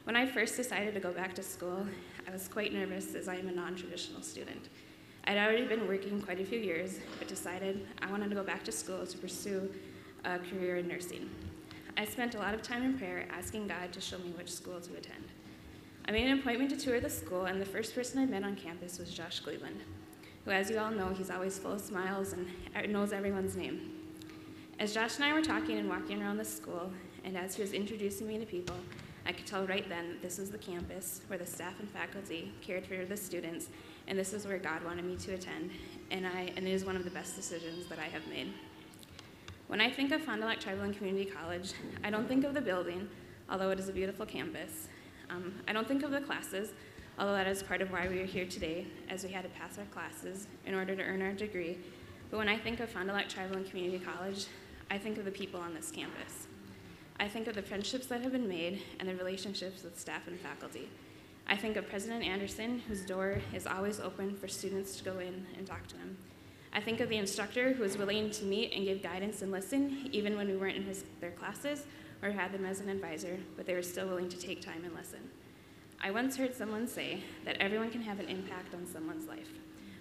When I first decided to go back to school, I was quite nervous as I am a non-traditional student. I'd already been working quite a few years, but decided I wanted to go back to school to pursue a career in nursing. I spent a lot of time in prayer asking God to show me which school to attend. I made an appointment to tour the school, and the first person I met on campus was Josh Cleveland, who, as you all know, he's always full of smiles and knows everyone's name. As Josh and I were talking and walking around the school, and as he was introducing me to people, I could tell right then that this was the campus where the staff and faculty cared for the students, and this is where God wanted me to attend, and it is one of the best decisions that I have made. When I think of Fond du Lac Tribal and Community College, I don't think of the building, although it is a beautiful campus. I don't think of the classes, although that is part of why we are here today, as we had to pass our classes in order to earn our degree. But when I think of Fond du Lac Tribal and Community College, I think of the people on this campus. I think of the friendships that have been made and the relationships with staff and faculty. I think of President Anderson, whose door is always open for students to go in and talk to him. I think of the instructor who was willing to meet and give guidance and listen, even when we weren't in their classes or had them as an advisor, but they were still willing to take time and listen. I once heard someone say that everyone can have an impact on someone's life,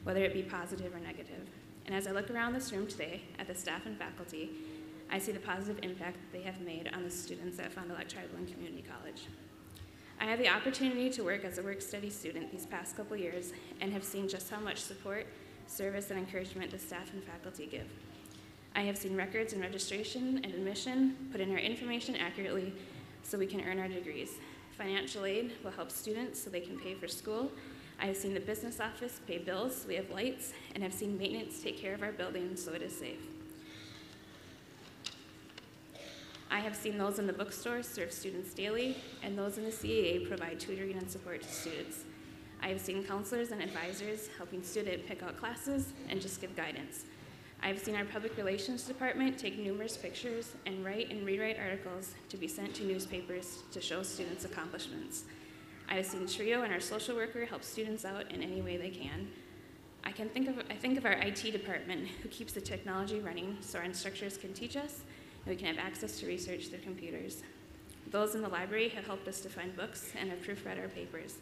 whether it be positive or negative. And as I look around this room today at the staff and faculty, I see the positive impact that they have made on the students at Fond du Lac Tribal and Community College. I had the opportunity to work as a work-study student these past couple years and have seen just how much support, service, and encouragement the staff and faculty give. I have seen records and registration and admission put in our information accurately so we can earn our degrees. Financial aid will help students so they can pay for school. I have seen the business office pay bills so we have lights, and have seen maintenance take care of our building so it is safe. I have seen those in the bookstore serve students daily, and those in the CAA provide tutoring and support to students. I have seen counselors and advisors helping students pick out classes and just give guidance. I have seen our public relations department take numerous pictures and write and rewrite articles to be sent to newspapers to show students' accomplishments. I have seen TRIO and our social worker help students out in any way they can. I think of our IT department, who keeps the technology running so our instructors can teach us and we can have access to research through computers. Those in the library have helped us to find books and have proofread our papers.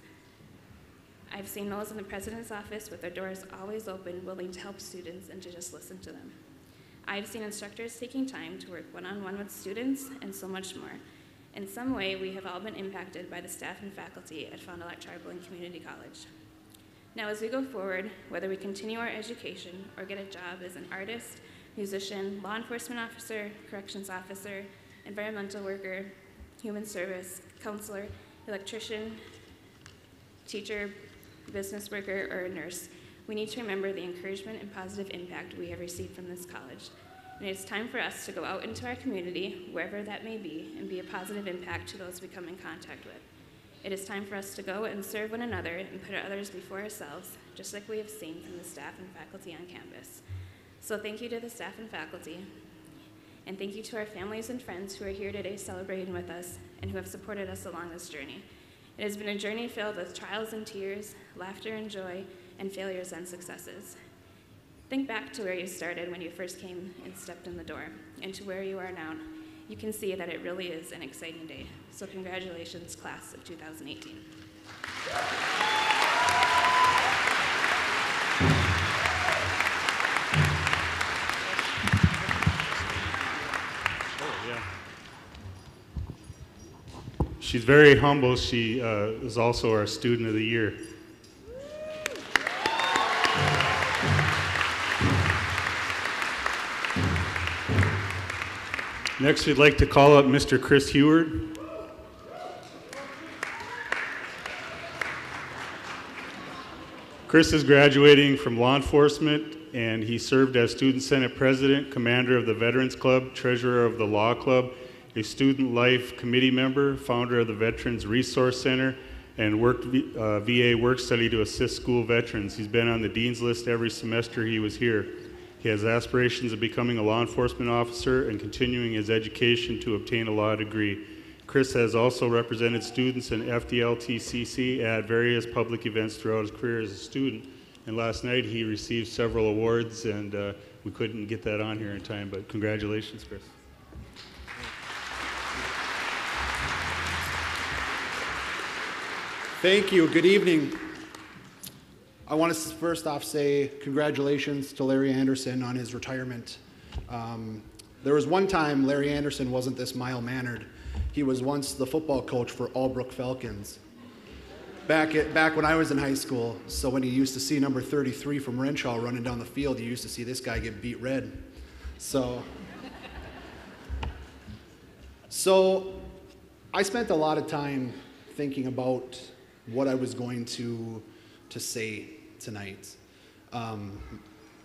I've seen those in the president's office with their doors always open, willing to help students and to just listen to them. I've seen instructors taking time to work one-on-one with students and so much more. In some way, we have all been impacted by the staff and faculty at Fond du Lac Tribal and Community College. Now, as we go forward, whether we continue our education or get a job as an artist, musician, law enforcement officer, corrections officer, environmental worker, human service, counselor, electrician, teacher, business worker, or a nurse, we need to remember the encouragement and positive impact we have received from this college. And it's time for us to go out into our community, wherever that may be, and be a positive impact to those we come in contact with. It is time for us to go and serve one another and put others before ourselves, just like we have seen from the staff and faculty on campus. So thank you to the staff and faculty, and thank you to our families and friends who are here today celebrating with us and who have supported us along this journey. It has been a journey filled with trials and tears, laughter and joy, and failures and successes. Think back to where you started when you first came and stepped in the door, and to where you are now. you can see that it really is an exciting day. So congratulations, class of 2018. She's very humble. She is also our Student of the Year. Next, we'd like to call up Mr. Chris Heward. Chris is graduating from law enforcement, and he served as Student Senate President, Commander of the Veterans Club, Treasurer of the Law Club, a Student Life Committee member, founder of the Veterans Resource Center, and worked VA work study to assist school veterans. He's been on the Dean's List every semester he was here. He has aspirations of becoming a law enforcement officer and continuing his education to obtain a law degree. Chris has also represented students in FDLTCC at various public events throughout his career as a student. And last night he received several awards, and we couldn't get that on here in time, but congratulations, Chris. Thank you. Good evening. I want to first off say congratulations to Larry Anderson on his retirement. There was one time Larry Anderson wasn't this mild-mannered. He was once the football coach for Albrook Falcons. Back when I was in high school, so when he used to see number 33 from Renshaw running down the field, he used to see this guy get beat red. So I spent a lot of time thinking about what I was going to say tonight.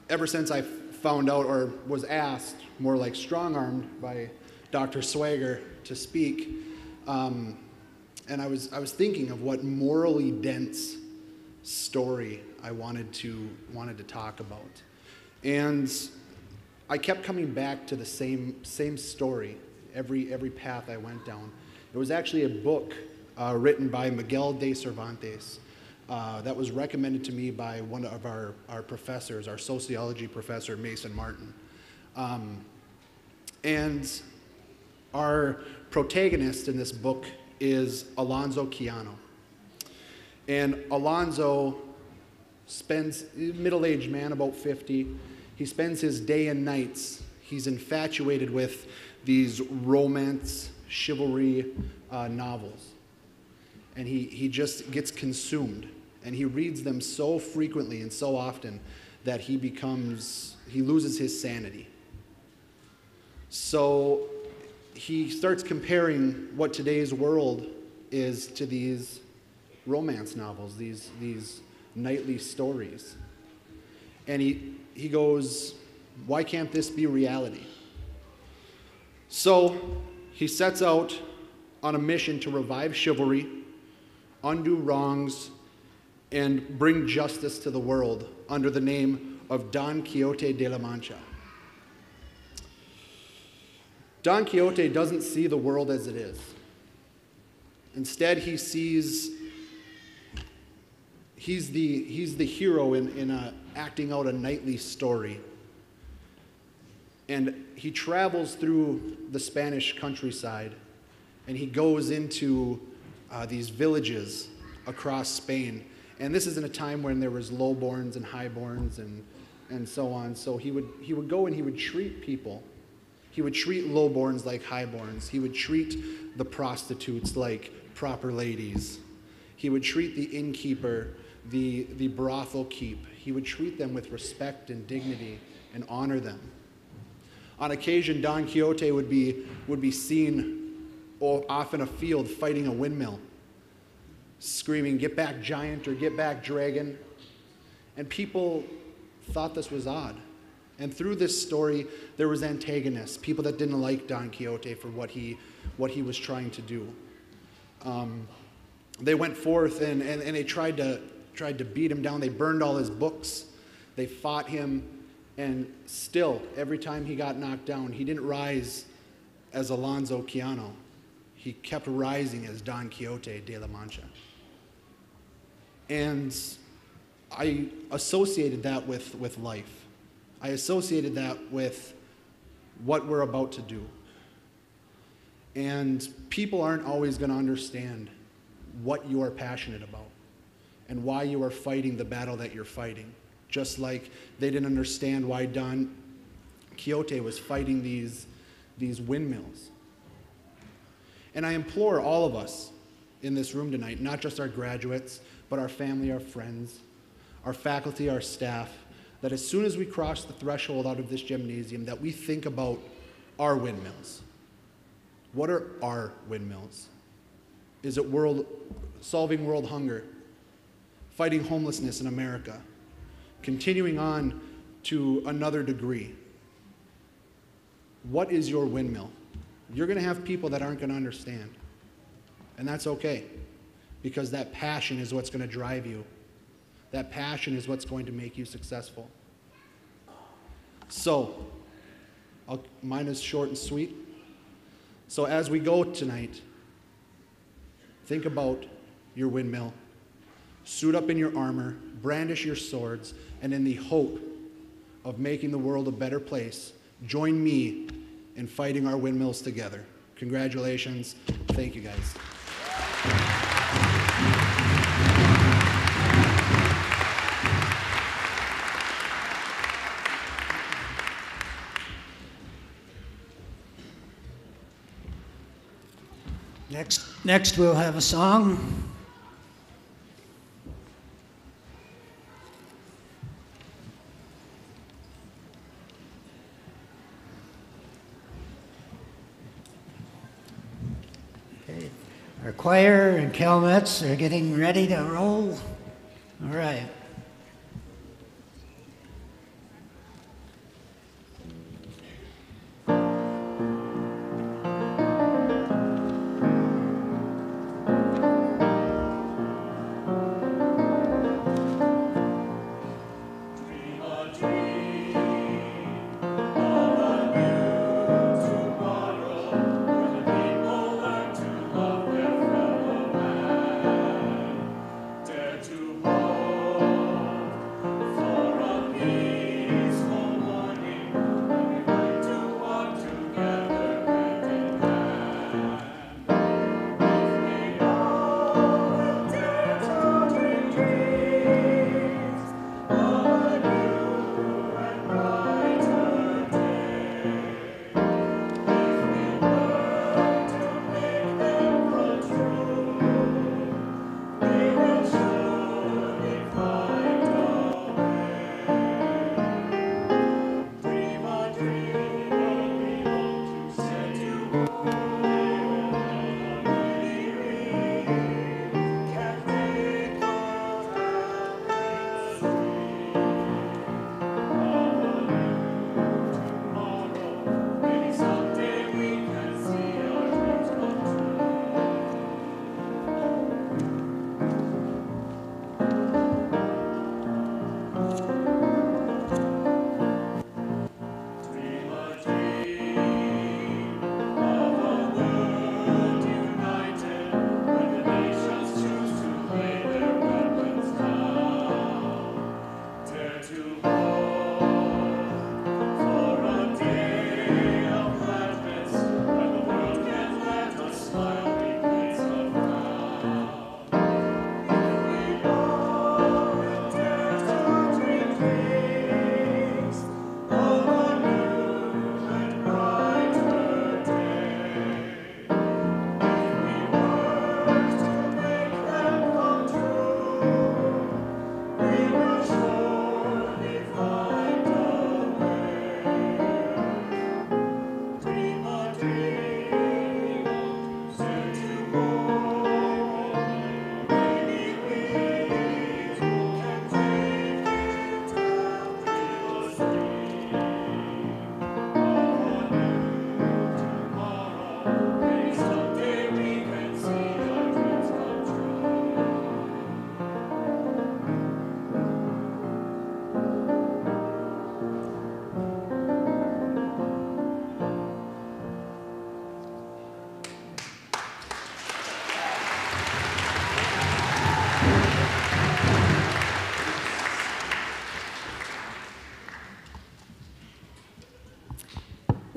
Ever since I found out, or was asked, more like strong-armed by Dr. Swagger to speak, and I was thinking of what morally dense story I wanted to talk about, and I kept coming back to the same story every path I went down. It was actually a book written by Miguel de Cervantes that was recommended to me by one of our professors, our sociology professor, Mason Martin. And our protagonist in this book is Alonzo Quijano. And Alonzo spends, middle-aged man, about 50, he spends his day and nights, he's infatuated with these romance, chivalry novels. And he just gets consumed. And he reads them so frequently and so often that he loses his sanity. So he starts comparing what today's world is to these romance novels, these nightly stories. And he goes, why can't this be reality? So he sets out on a mission to revive chivalry, undo wrongs, and bring justice to the world under the name of Don Quixote de la Mancha. Don Quixote doesn't see the world as it is. Instead, he's the hero in acting out a knightly story. And he travels through the Spanish countryside, and he goes into these villages across Spain. And this is in a time when there was lowborns and highborns and so on. So he would go and he would treat people. He would treat lowborns like highborns. He would treat the prostitutes like proper ladies. He would treat the innkeeper, the brothel keep. He would treat them with respect and dignity and honor them. On occasion, Don Quixote would be seen off in a field fighting a windmill, screaming, "Get back, giant," or "Get back, dragon." And people thought this was odd. And through this story, there was antagonists, people that didn't like Don Quixote for what he was trying to do. They went forth and they tried to beat him down. They burned all his books. They fought him. And still, every time he got knocked down, he didn't rise as Alonzo Quijano. He kept rising as Don Quixote de la Mancha. And I associated that with life. I associated that with what we're about to do. And people aren't always going to understand what you are passionate about and why you are fighting the battle that you're fighting. Just like they didn't understand why Don Quixote was fighting these windmills. And I implore all of us in this room tonight, not just our graduates, but our family, our friends, our faculty, our staff, that as soon as we cross the threshold out of this gymnasium, that we think about our windmills. What are our windmills? Is it solving world hunger, fighting homelessness in America, continuing on to another degree? What is your windmill? You're going to have people that aren't going to understand. And that's okay, because that passion is what's going to drive you. That passion is what's going to make you successful. So, mine is short and sweet. So as we go tonight, think about your windmill. Suit up in your armor, brandish your swords, and in the hope of making the world a better place, join me in fighting our windmills together. Congratulations. Thank you, guys. Next we'll have a song. Okay. Our choir and Calmets are getting ready to roll. All right. To hold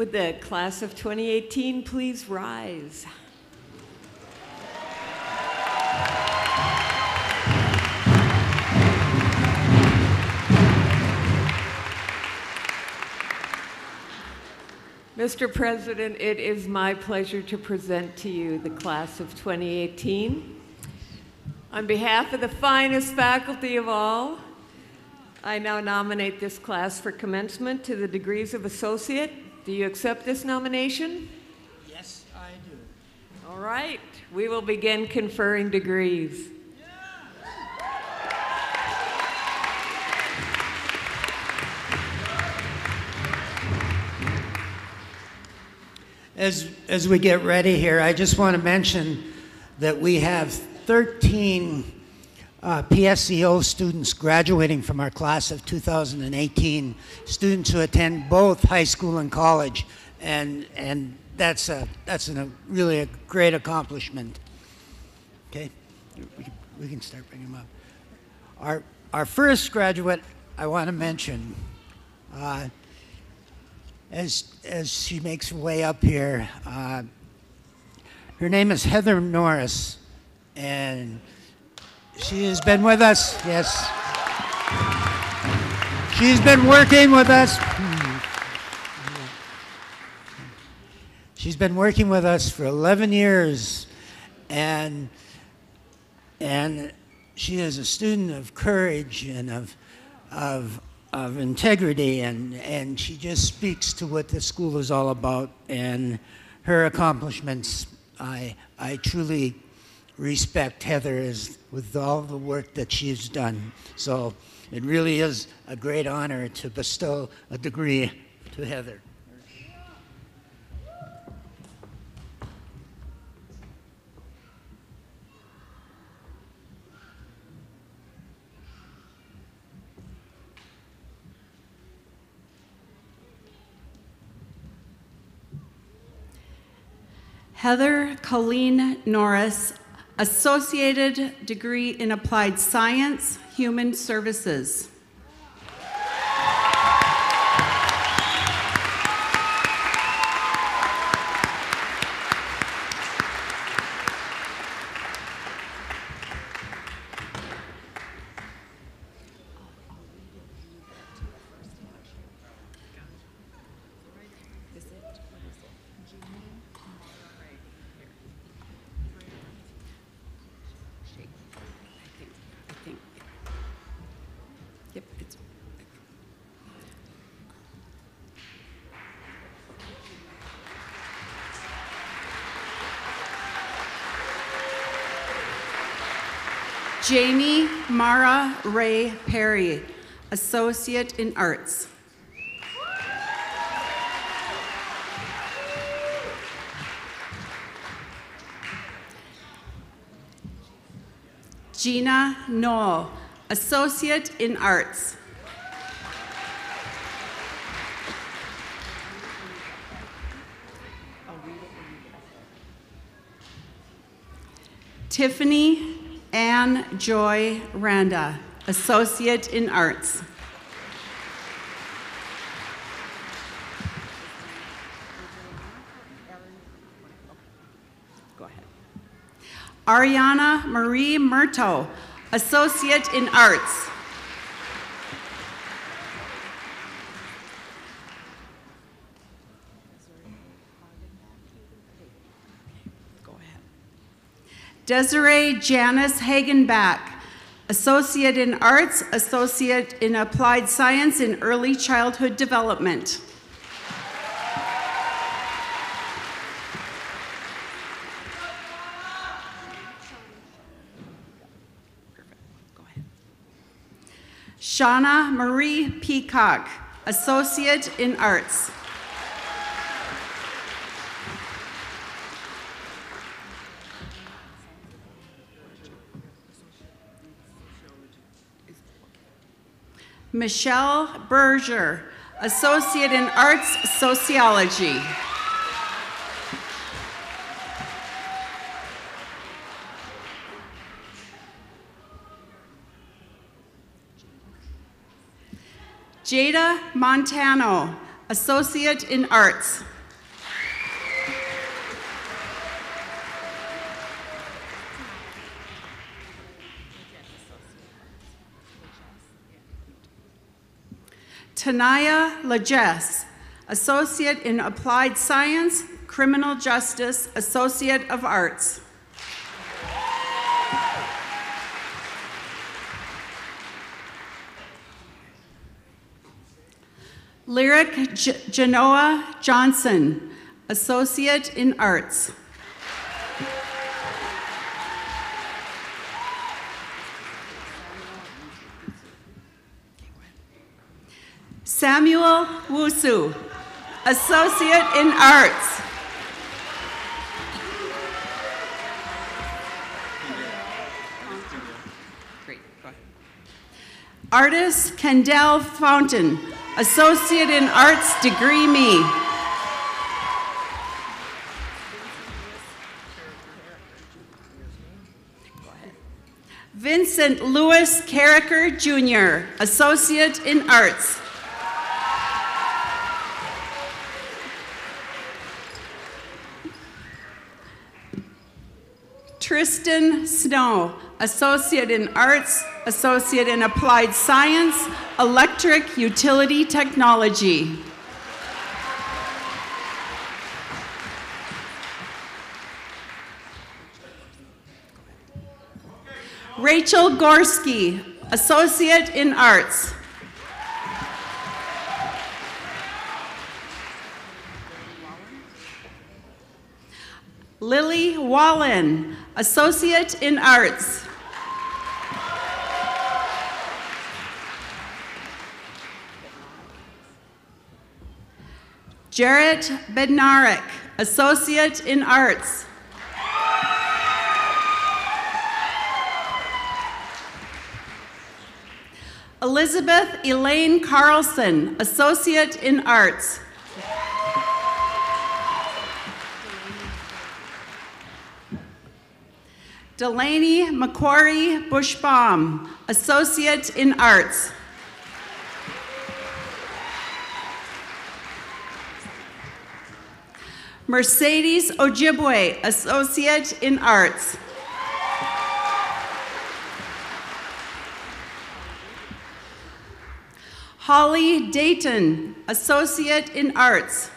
Would the class of 2018 please rise? Mr. President, it is my pleasure to present to you the class of 2018. On behalf of the finest faculty of all, I now nominate this class for commencement to the degrees of associate. Do you accept this nomination? Yes, I do. All right, we will begin conferring degrees. As we get ready here, I just want to mention that we have 13 PSEO students graduating from our class of 2018, students who attend both high school and college, and that's really a great accomplishment. Okay, we can start bringing them up. Our first graduate I want to mention, as she makes her way up here, her name is Heather Norris, and she has been with us, yes. She's been working with us. She's been working with us for 11 years, and she is a student of courage and of integrity, and she just speaks to what the school is all about, and her accomplishments, I truly respect Heather with all the work that she's done. So it really is a great honor to bestow a degree to Heather. Heather Colleen Norris, Associated Degree in Applied Science, Human Services. Jamie Mara Ray Perry, Associate in Arts. Gina Knoll, Associate in Arts. Tiffany Ann Joy Randa, Associate in Arts. Go ahead. Ariana Marie Murto, Associate in Arts. Desiree Janice Hagenbach, Associate in Arts, Associate in Applied Science in Early Childhood Development. Shauna Marie Peacock, Associate in Arts. Michelle Berger, Associate in Arts Sociology. Jada Montano, Associate in Arts. Tanaya Lajes, Associate in Applied Science, Criminal Justice, Associate of Arts. Lyric Genoa Johnson, Associate in Arts. Samuel Wusu, Associate in Arts. Artist Kendall Fountain, Associate in Arts, Degree Me. Vincent Lewis Carricker, Jr., Associate in Arts. Tristan Snow, Associate in Arts, Associate in Applied Science, Electric Utility Technology. Rachel Gorski, Associate in Arts. Lily Wallen, Associate in Arts. Jarrett Bednarek, Associate in Arts. Elizabeth Elaine Carlson, Associate in Arts. Delaney Macquarie Bushbaum, Associate in Arts. Mercedes Ojibwe, Associate in Arts. Holly Dayton, Associate in Arts.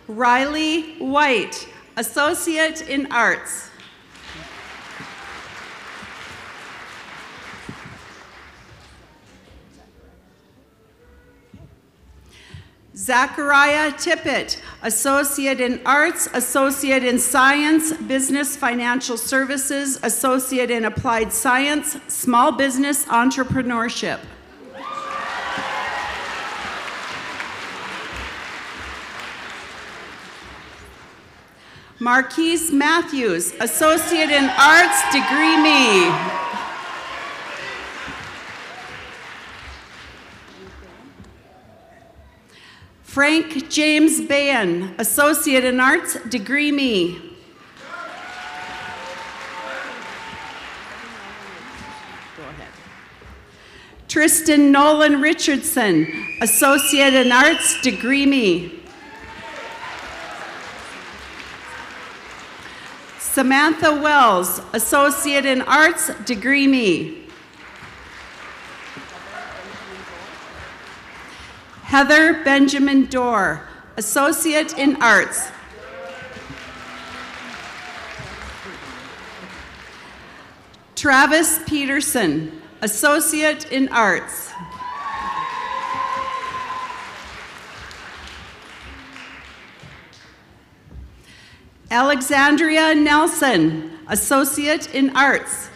Riley White, Associate in Arts. Zachariah Tippett, Associate in Arts, Associate in Science, Business Financial Services, Associate in Applied Science, Small Business Entrepreneurship. Marquise Matthews, Associate in Arts, Degree Me. Frank James Bain, Associate in Arts, Degree Me. Go ahead. Tristan Nolan Richardson, Associate in Arts, Degree Me. Samantha Wells, Associate in Arts, Degree Me. Heather Benjamin Dorr, Associate in Arts. Travis Peterson, Associate in Arts. Alexandria Nelson, Associate in Arts.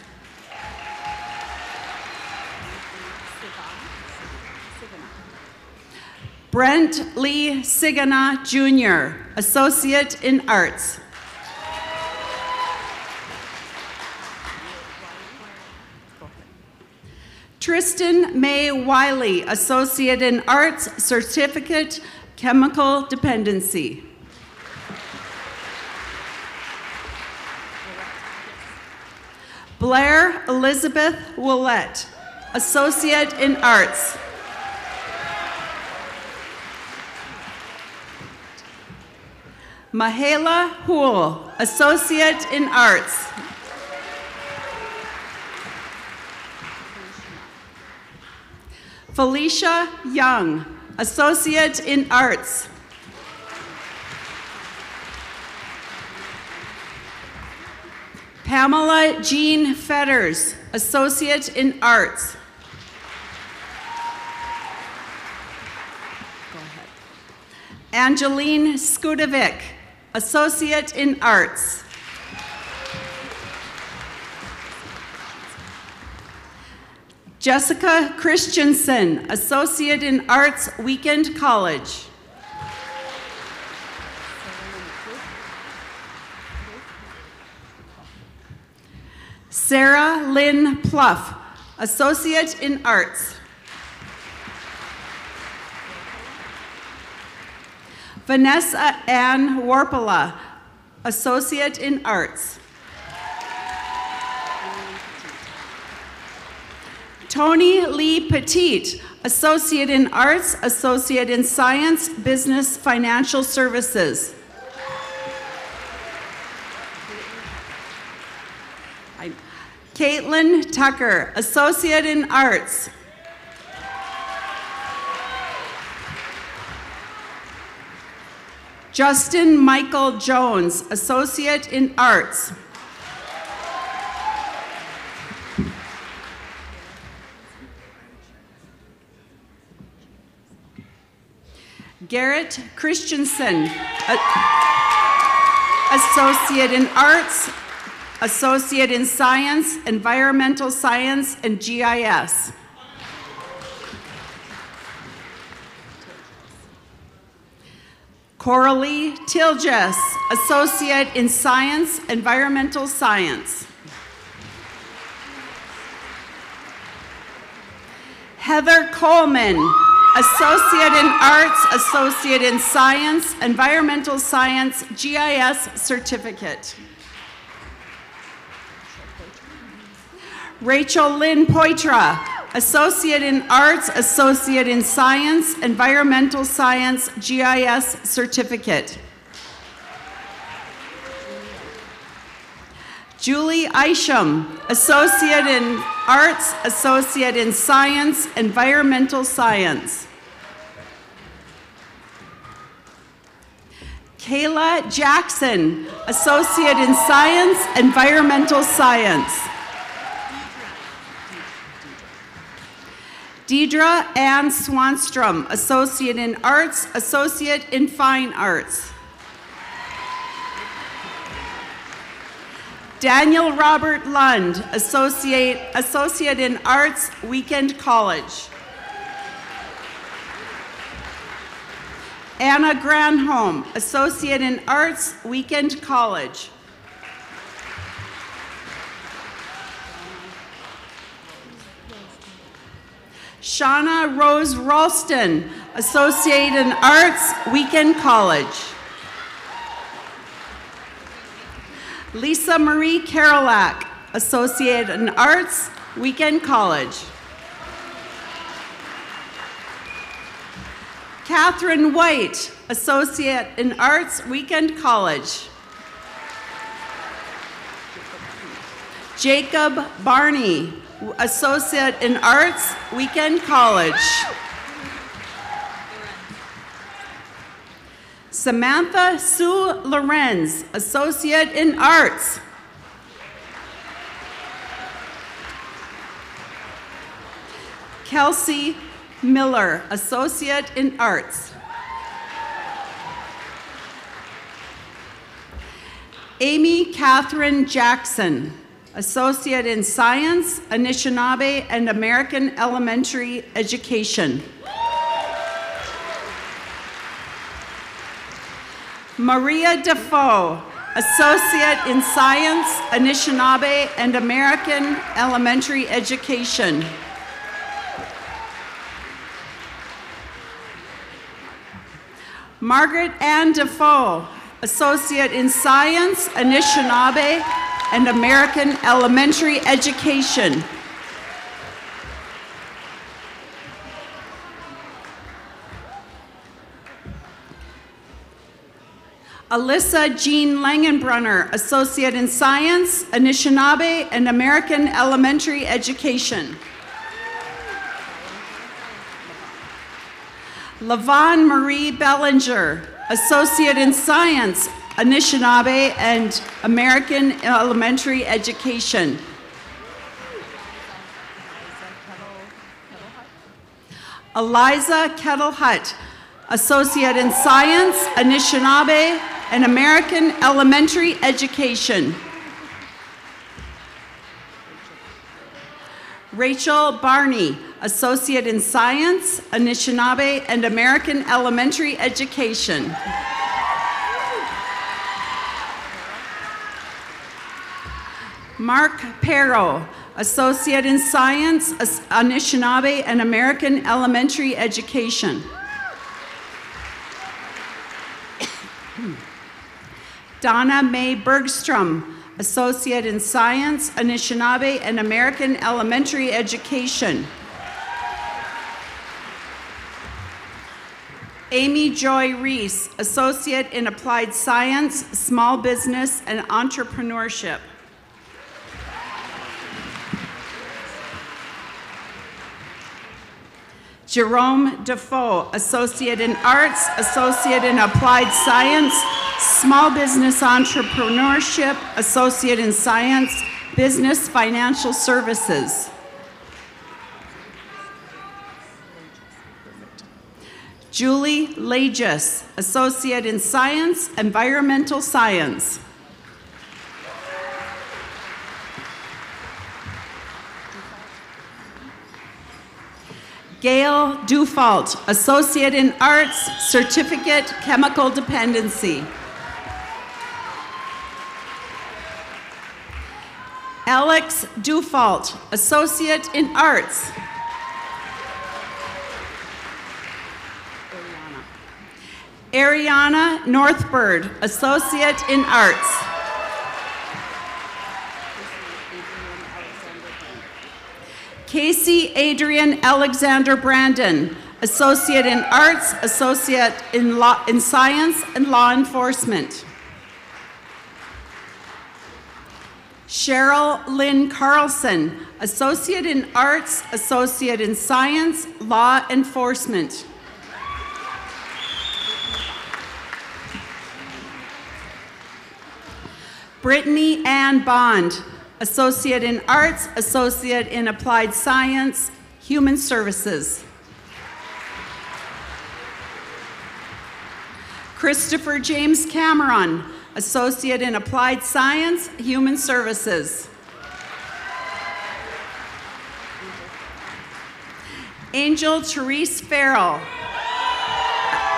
Brent Lee Sigana, Jr., Associate in Arts. Tristan May Wiley, Associate in Arts, Certificate, Chemical Dependency. Blair Elizabeth Willette, Associate in Arts. Mahela Houle, Associate in Arts. Felicia Young, Associate in Arts. Pamela Jean Fetters, Associate in Arts. Go ahead. Angeline Skudovic, Associate in Arts. Jessica Christensen, Associate in Arts, Weekend College. Sarah Lynn Pluff, Associate in Arts. Vanessa Ann Warpala, Associate in Arts. Tony Lee Petit, Associate in Arts, Associate in Science, Business, Financial Services. Caitlin Tucker, Associate in Arts. Justin Michael Jones, Associate in Arts. Garrett Christensen, Associate in Arts, Associate in Science, Environmental Science, and GIS. Coralie Tilges, Associate in Science, Environmental Science. Heather Coleman, Associate in Arts, Associate in Science, Environmental Science, GIS Certificate. Rachel Lynn Poitra, Associate in Arts, Associate in Science, Environmental Science, GIS Certificate. Julie Isham, Associate in Arts, Associate in Science, Environmental Science. Kayla Jackson, Associate in Science, Environmental Science. Deidre Ann Swanstrom, Associate in Arts, Associate in Fine Arts. Daniel Robert Lund, Associate in Arts, Weekend College. Anna Granholm, Associate in Arts, Weekend College. Shauna Rose Ralston, Associate in Arts, Weekend College. Lisa Marie Karolak, Associate in Arts, Weekend College. Catherine White, Associate in Arts, Weekend College. Jacob Barney, Associate in Arts, Weekend College. Samantha Sue Lorenz, Associate in Arts. Kelsey Miller, Associate in Arts. Amy Catherine Jackson, Associate in Science, Anishinaabe, and American Elementary Education. Maria Defoe, Associate in Science, Anishinaabe, and American Elementary Education. Margaret Ann Defoe, Associate in Science, Anishinaabe, and American Elementary Education. Alyssa Jean Langenbrunner, Associate in Science, Anishinaabe, and American Elementary Education. Lavon Marie Bellinger, Associate in Science, Anishinaabe and American Elementary Education. Eliza Kettle-Hutt, Associate in Science, Anishinaabe and American Elementary Education. Rachel Barney, Associate in Science, Anishinaabe and American Elementary Education. Mark Perro, Associate in Science, Anishinaabe and American Elementary Education. Donna Mae Bergstrom, Associate in Science, Anishinaabe and American Elementary Education. Amy Joy Reese, Associate in Applied Science, Small Business and Entrepreneurship. Jerome Defoe, Associate in Arts, Associate in Applied Science, Small Business Entrepreneurship, Associate in Science, Business Financial Services. Julie Lagis, Associate in Science, Environmental Science. Gail Dufault, Associate in Arts, Certificate, Chemical Dependency. Alex Dufault, Associate in Arts. Ariana Northbird, Associate in Arts. Casey Adrian Alexander Brandon, Associate in Arts, Associate in Science and Law Enforcement. Cheryl Lynn Carlson, Associate in Arts, Associate in Science, Law Enforcement. Brittany Ann Bond, Associate in Arts, Associate in Applied Science, Human Services. Christopher James Cameron, Associate in Applied Science, Human Services. Angel Therese Farrell,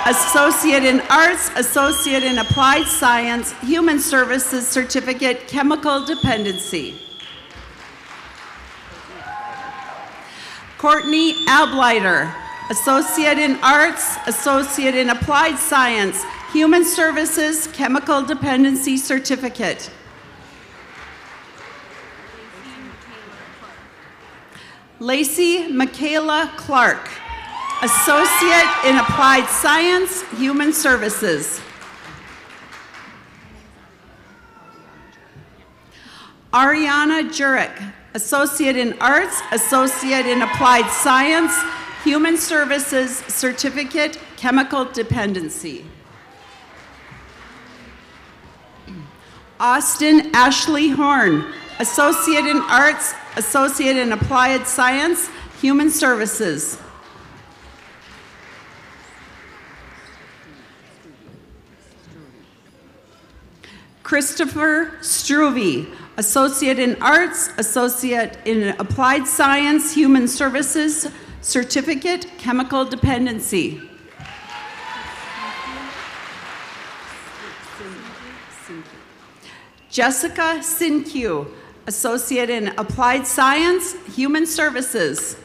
Associate in Arts, Associate in Applied Science, Human Services Certificate, Chemical Dependency. Courtney Ableiter, Associate in Arts, Associate in Applied Science, Human Services, Chemical Dependency Certificate. Lacey Michaela Clark, Associate in Applied Science, Human Services. Ariana Jurek, Associate in Arts, Associate in Applied Science, Human Services Certificate, Chemical Dependency. Austin Ashley Horn, Associate in Arts, Associate in Applied Science, Human Services. Christopher Struve, Associate in Arts, Associate in Applied Science, Human Services, Certificate, Chemical Dependency. Jessica Sinque, Associate in Applied Science, Human Services.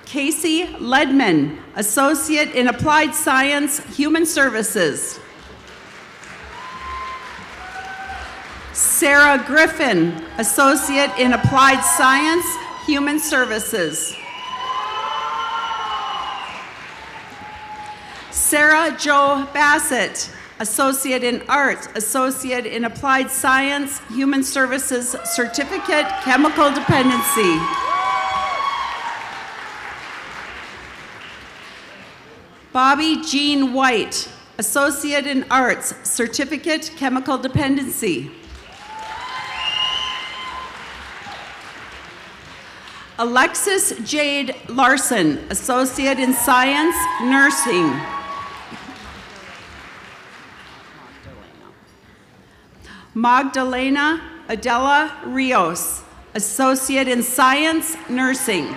Casey Ledman, Associate in Applied Science, Human Services. Sarah Griffin, Associate in Applied Science, Human Services. Sarah Jo Bassett, Associate in Arts, Associate in Applied Science, Human Services Certificate, Chemical Dependency. Bobby Jean White, Associate in Arts, Certificate, Chemical Dependency. Alexis Jade Larson, Associate in Science, Nursing. Magdalena Adela Rios, Associate in Science, Nursing.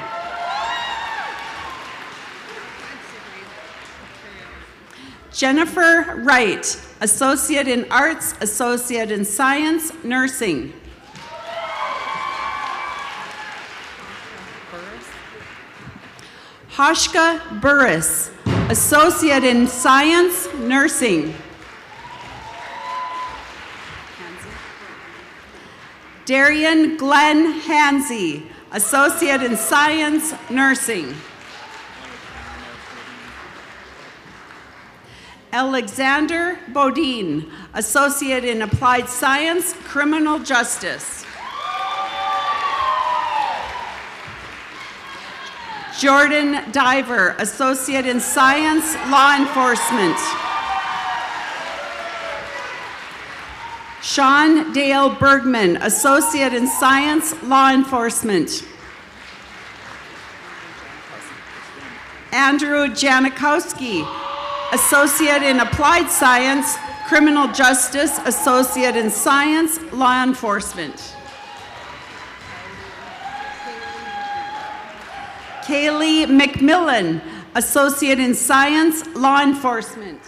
Jennifer Wright, Associate in Arts, Associate in Science, Nursing. Hashka Burris, Associate in Science, Nursing. Darian Glenn Hansey, Associate in Science, Nursing. Alexander Bodine, Associate in Applied Science, Criminal Justice. Jordan Diver, Associate in Science, Law Enforcement. Sean Dale Bergman, Associate in Science, Law Enforcement. Andrew Janikowski, Associate in Applied Science, Criminal Justice, Associate in Science, Law Enforcement. Kaylee McMillan, Associate in Science, Law Enforcement.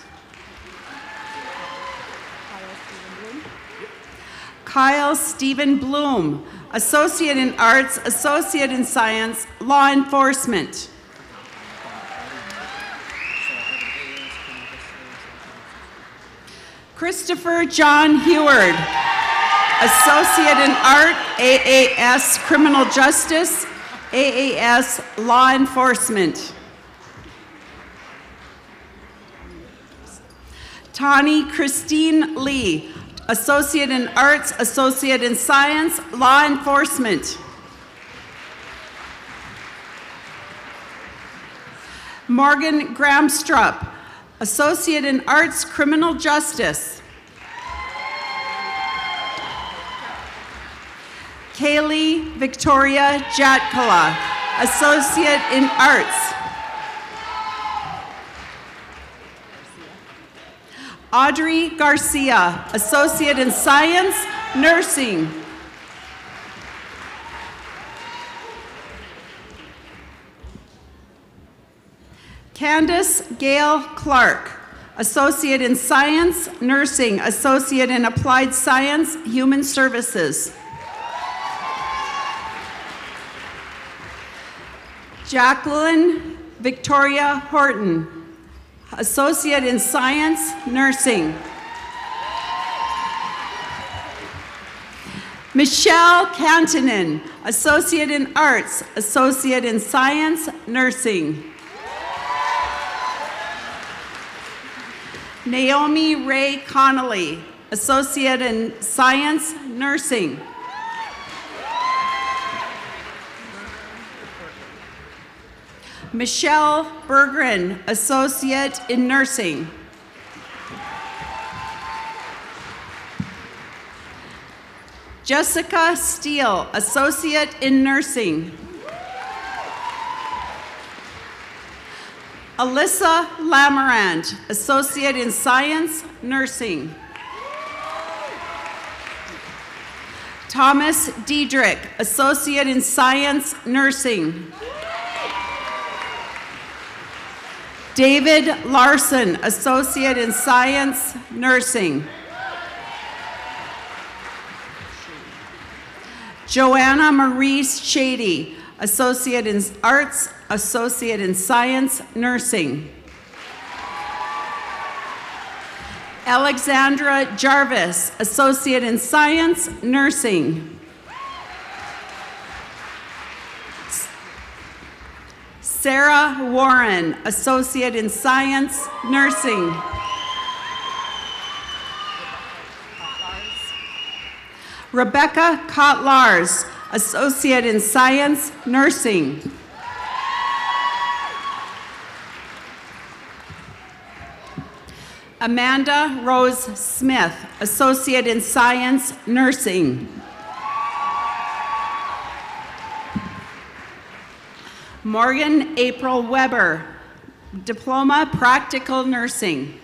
Kyle Stephen Bloom, Associate in Arts, Associate in Science, Law Enforcement. Christopher John Heward, Associate in Art, AAS Criminal Justice, AAS Law Enforcement. Tani Christine Lee, Associate in Arts, Associate in Science, Law Enforcement. Morgan Gramstrup, Associate in Arts, Criminal Justice. Kaylee Victoria Jatkala, Associate in Arts. Audrey Garcia, Associate in Science, Nursing. Candace Gail Clark, Associate in Science, Nursing, Associate in Applied Science, Human Services. Jacqueline Victoria Horton, Associate in Science, Nursing. Michelle Kantonen, Associate in Arts, Associate in Science, Nursing. Naomi Ray Connolly, Associate in Science, Nursing. Michelle Berggren, Associate in Nursing. Jessica Steele, Associate in Nursing. Alyssa Lamarand, Associate in Science, Nursing. Thomas Diedrich, Associate in Science, Nursing. David Larson, Associate in Science, Nursing. Joanna Marie Shady, Associate in Arts, Associate in Science, Nursing. Alexandra Jarvis, Associate in Science, Nursing. Sarah Warren, Associate in Science, Nursing. Rebecca Kotlars, Associate in Science, Nursing. Amanda Rose Smith, Associate in Science, Nursing. Morgan April Weber, Diploma, Practical Nursing.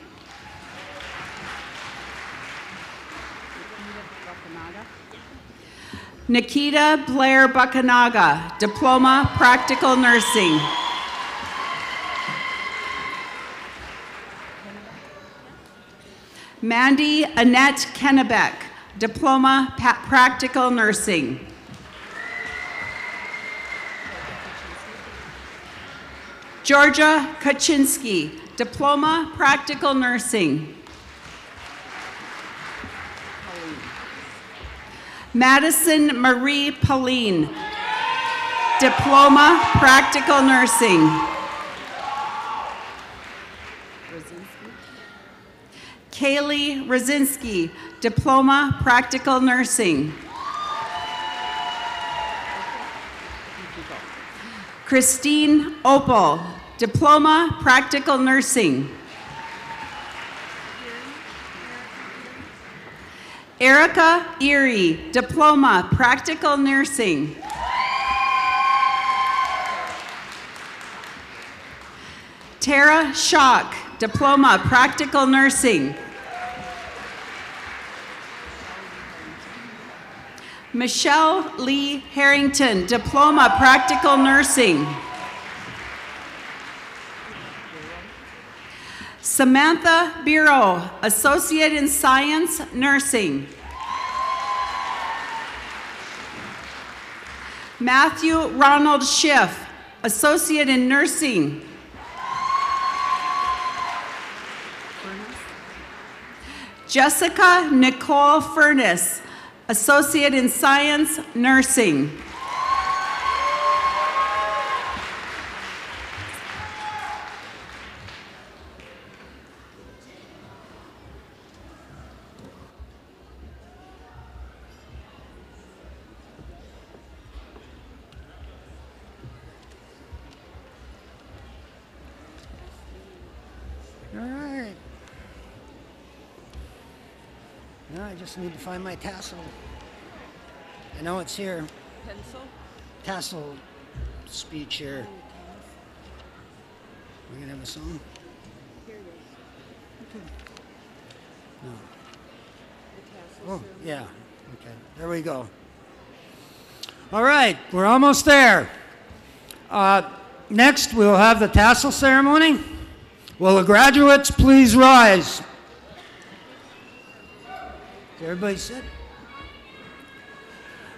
Nikita Blair Buckanaga, Diploma, Practical Nursing. Mandy Annette Kennebeck, Diploma, Practical Nursing. Georgia Kaczynski, Diploma, Practical Nursing. Madison Marie Pauline, Diploma, Practical Nursing. Kaylee Rosinski, Diploma, Practical Nursing. Christine Opal, Diploma, Practical Nursing. Erica Erie, Diploma, Practical Nursing. Tara Schock, Diploma, Practical Nursing. Michelle Lee Harrington, Diploma, Practical Nursing. Samantha Biro, Associate in Science, Nursing. Matthew Ronald Schiff, Associate in Nursing. Jessica Nicole Furness, Associate in Science, Nursing. All right. Now I just need to find my tassel. I know it's here. Pencil? Tassel speech here. We're gonna have a song? Here it is. No. Oh, yeah. Okay. There we go. All right. We're almost there. Next, we'll have the tassel ceremony. Will the graduates please rise? Is everybody sit?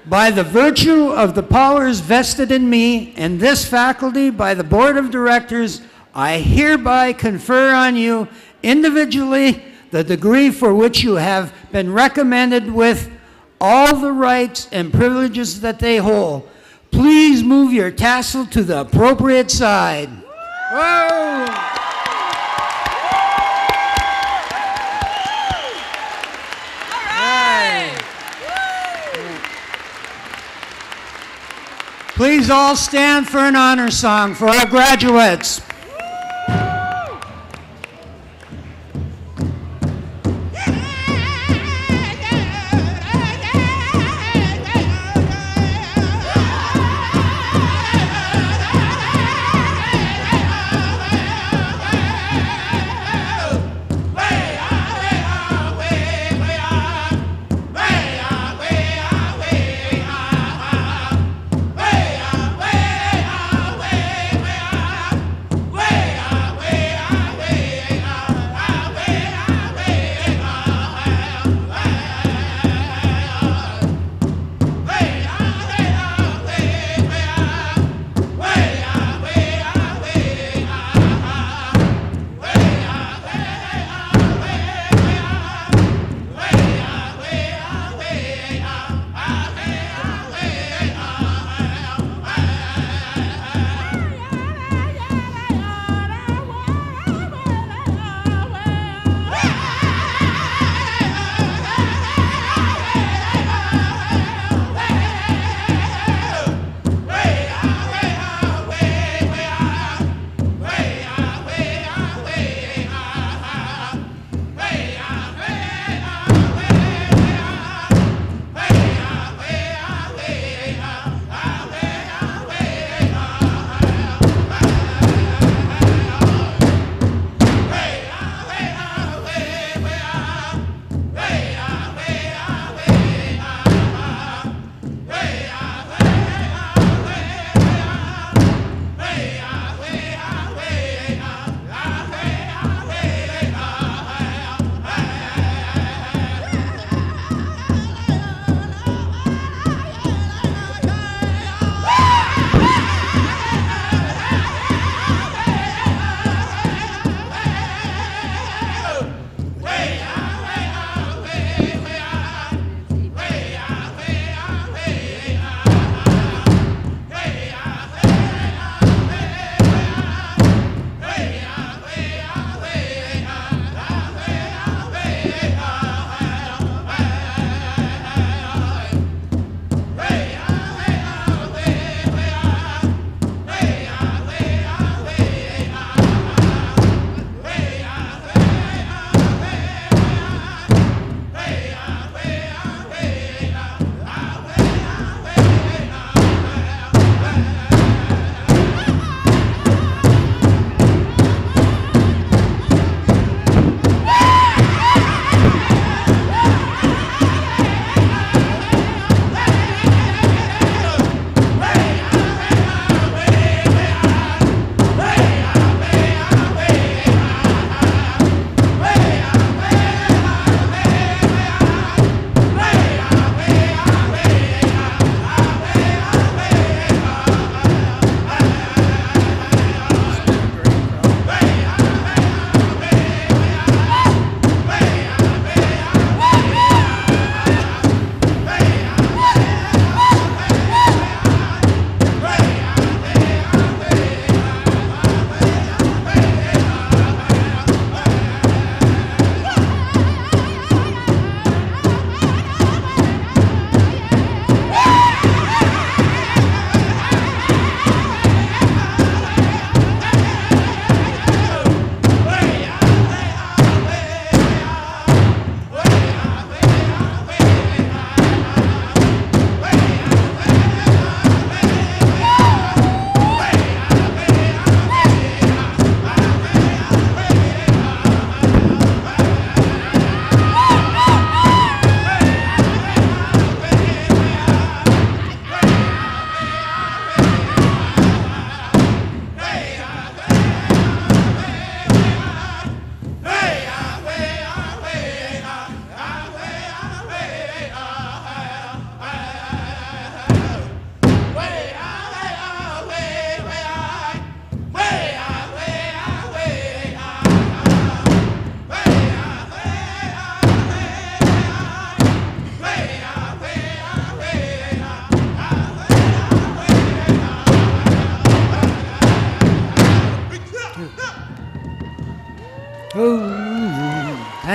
By the virtue of the powers vested in me and this faculty by the Board of Directors, I hereby confer on you individually the degree for which you have been recommended with all the rights and privileges that they hold. Please move your tassel to the appropriate side. Whoa! Please all stand for an honor song for our graduates.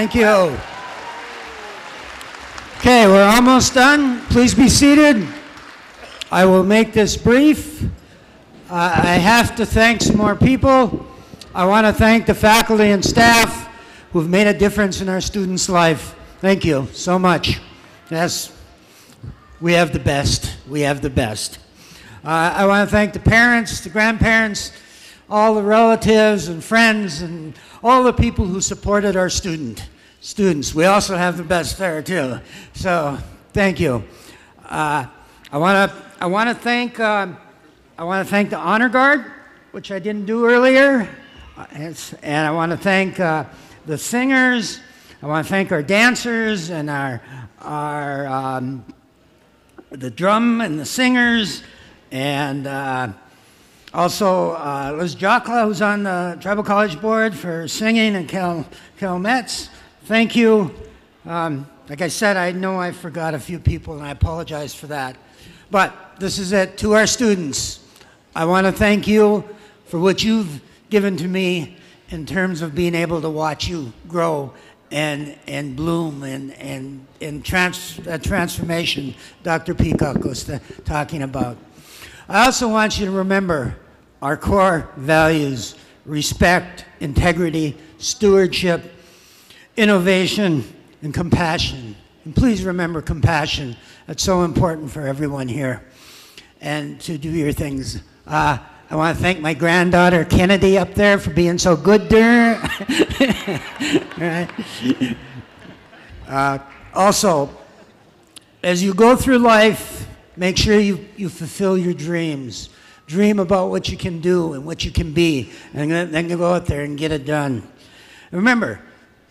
Thank you. Okay, we're almost done. Please be seated. I will make this brief. I have to thank some more people. I want to thank the faculty and staff who've made a difference in our students' life. Thank you so much. Yes, we have the best. We have the best. I want to thank the parents, the grandparents, all the relatives and friends, and all the people who supported our students. We also have the best there too. So thank you. I want to thank the Honor Guard, which I didn't do earlier, and I want to thank the singers. I want to thank our dancers and the drum and the singers, and also Liz Jokla, who's on the Tribal College Board, for singing, and Kel Metz. Thank you. Like I said, I know I forgot a few people, and I apologize for that. But this is it. To our students, I want to thank you for what you've given to me in terms of being able to watch you grow and bloom and transformation Dr. Peacock was talking about. I also want you to remember our core values: respect, integrity, stewardship, innovation, and compassion. And please remember compassion. That's so important for everyone here. And to do your things. I want to thank my granddaughter Kennedy up there for being so good to her. Right. Also, as you go through life, make sure you fulfill your dreams. Dream about what you can do and what you can be, and then you go out there and get it done. And remember,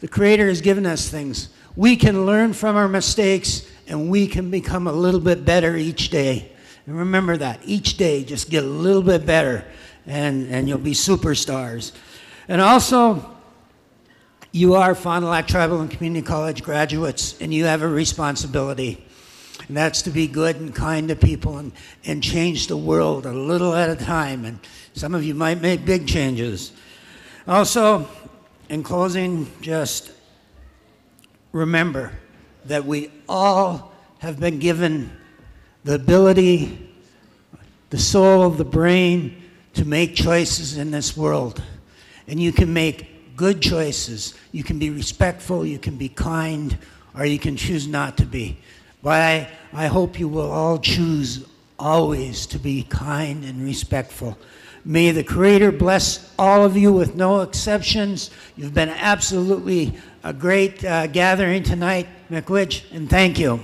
the Creator has given us things. We can learn from our mistakes, and we can become a little bit better each day. And remember that. Each day, just get a little bit better, and you'll be superstars. And also, you are Fond du Lac Tribal and Community College graduates, and you have a responsibility. And that's to be good and kind to people and change the world a little at a time. And some of you might make big changes. Also, in closing, just remember that we all have been given the ability, the soul, the brain, to make choices in this world. And you can make good choices. You can be respectful, you can be kind, or you can choose not to be. But I hope you will all choose always to be kind and respectful. May the Creator bless all of you with no exceptions. You've been absolutely a great gathering tonight, McWitch, and thank you.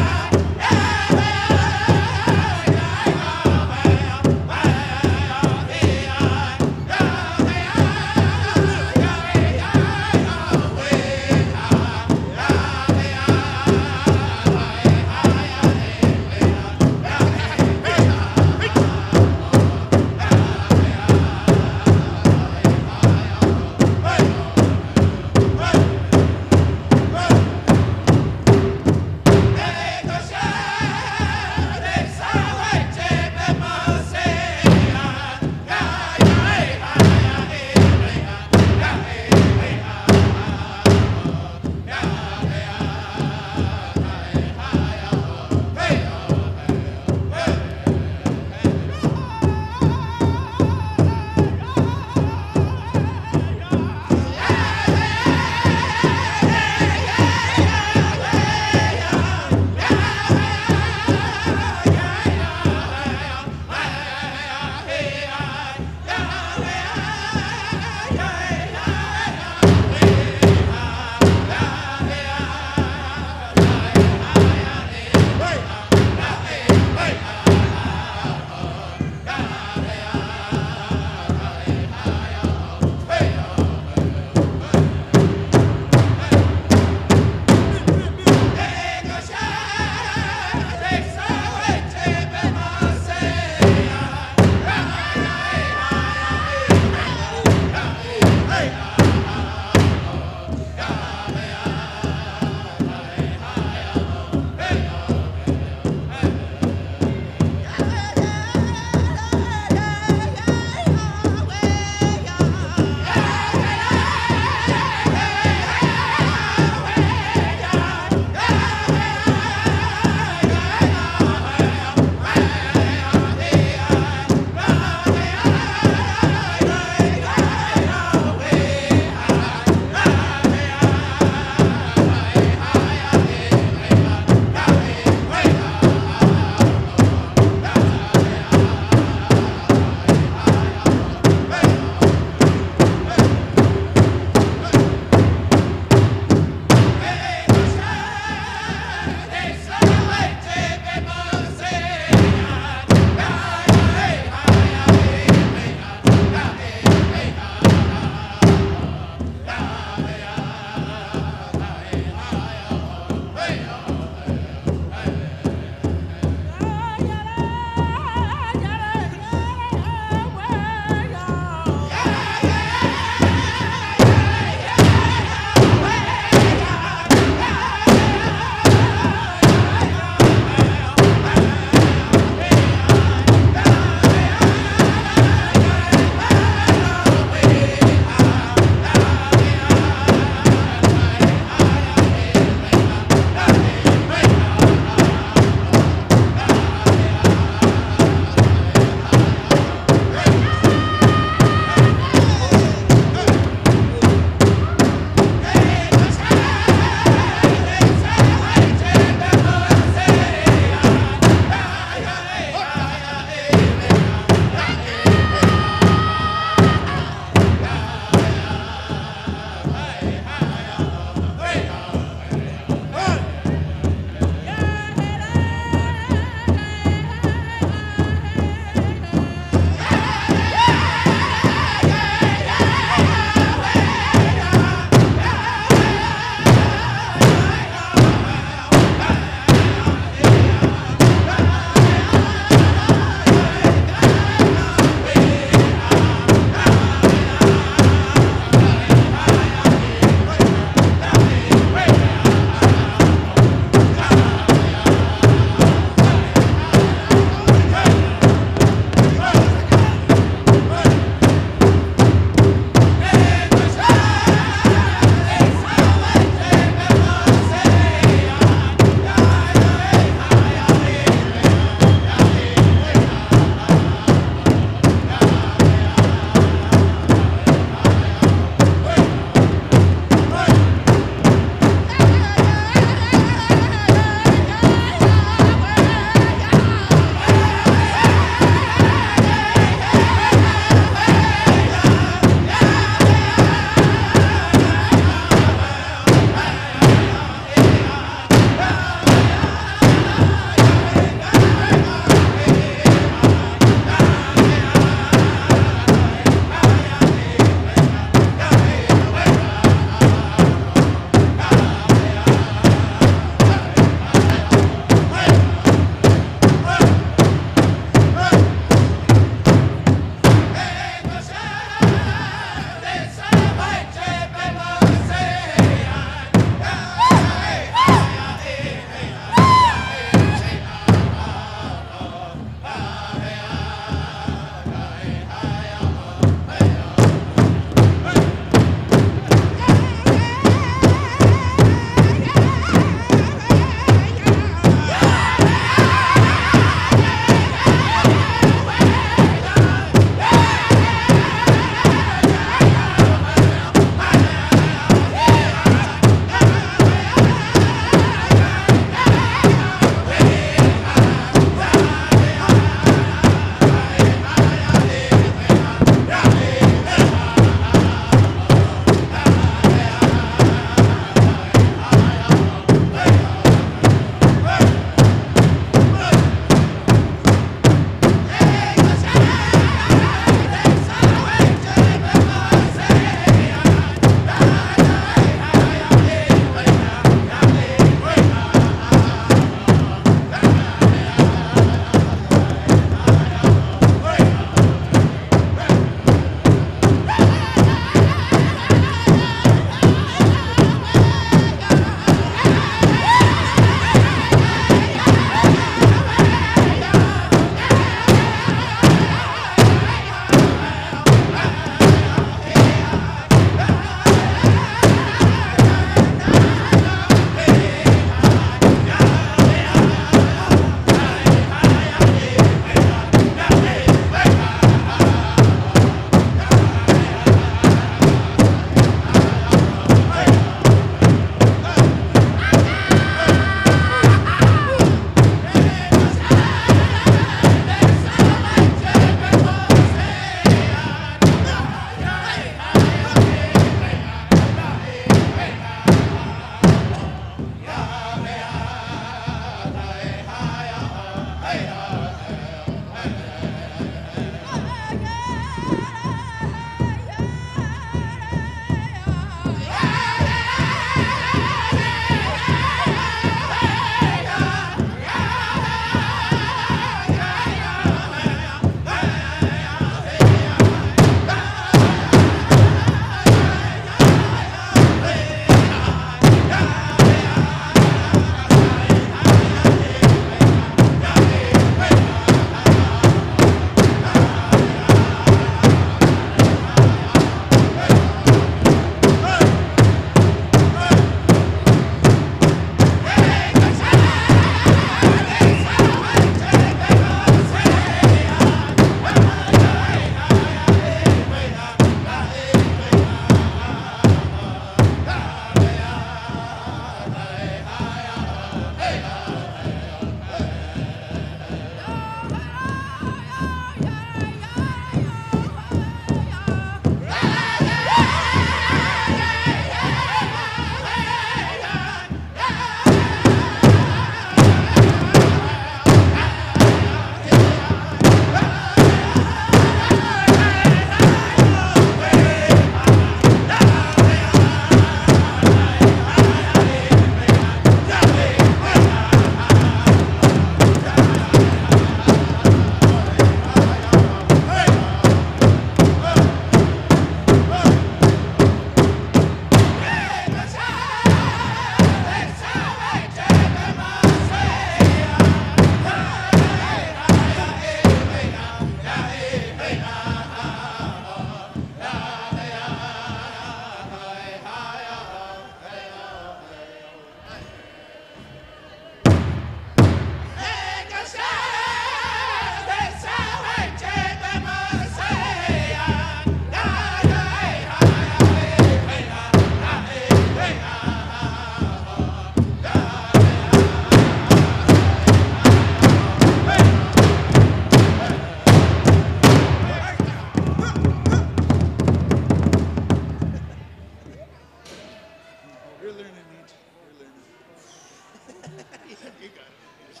You got it.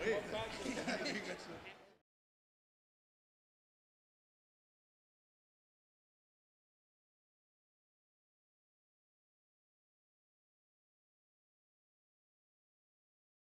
There you go.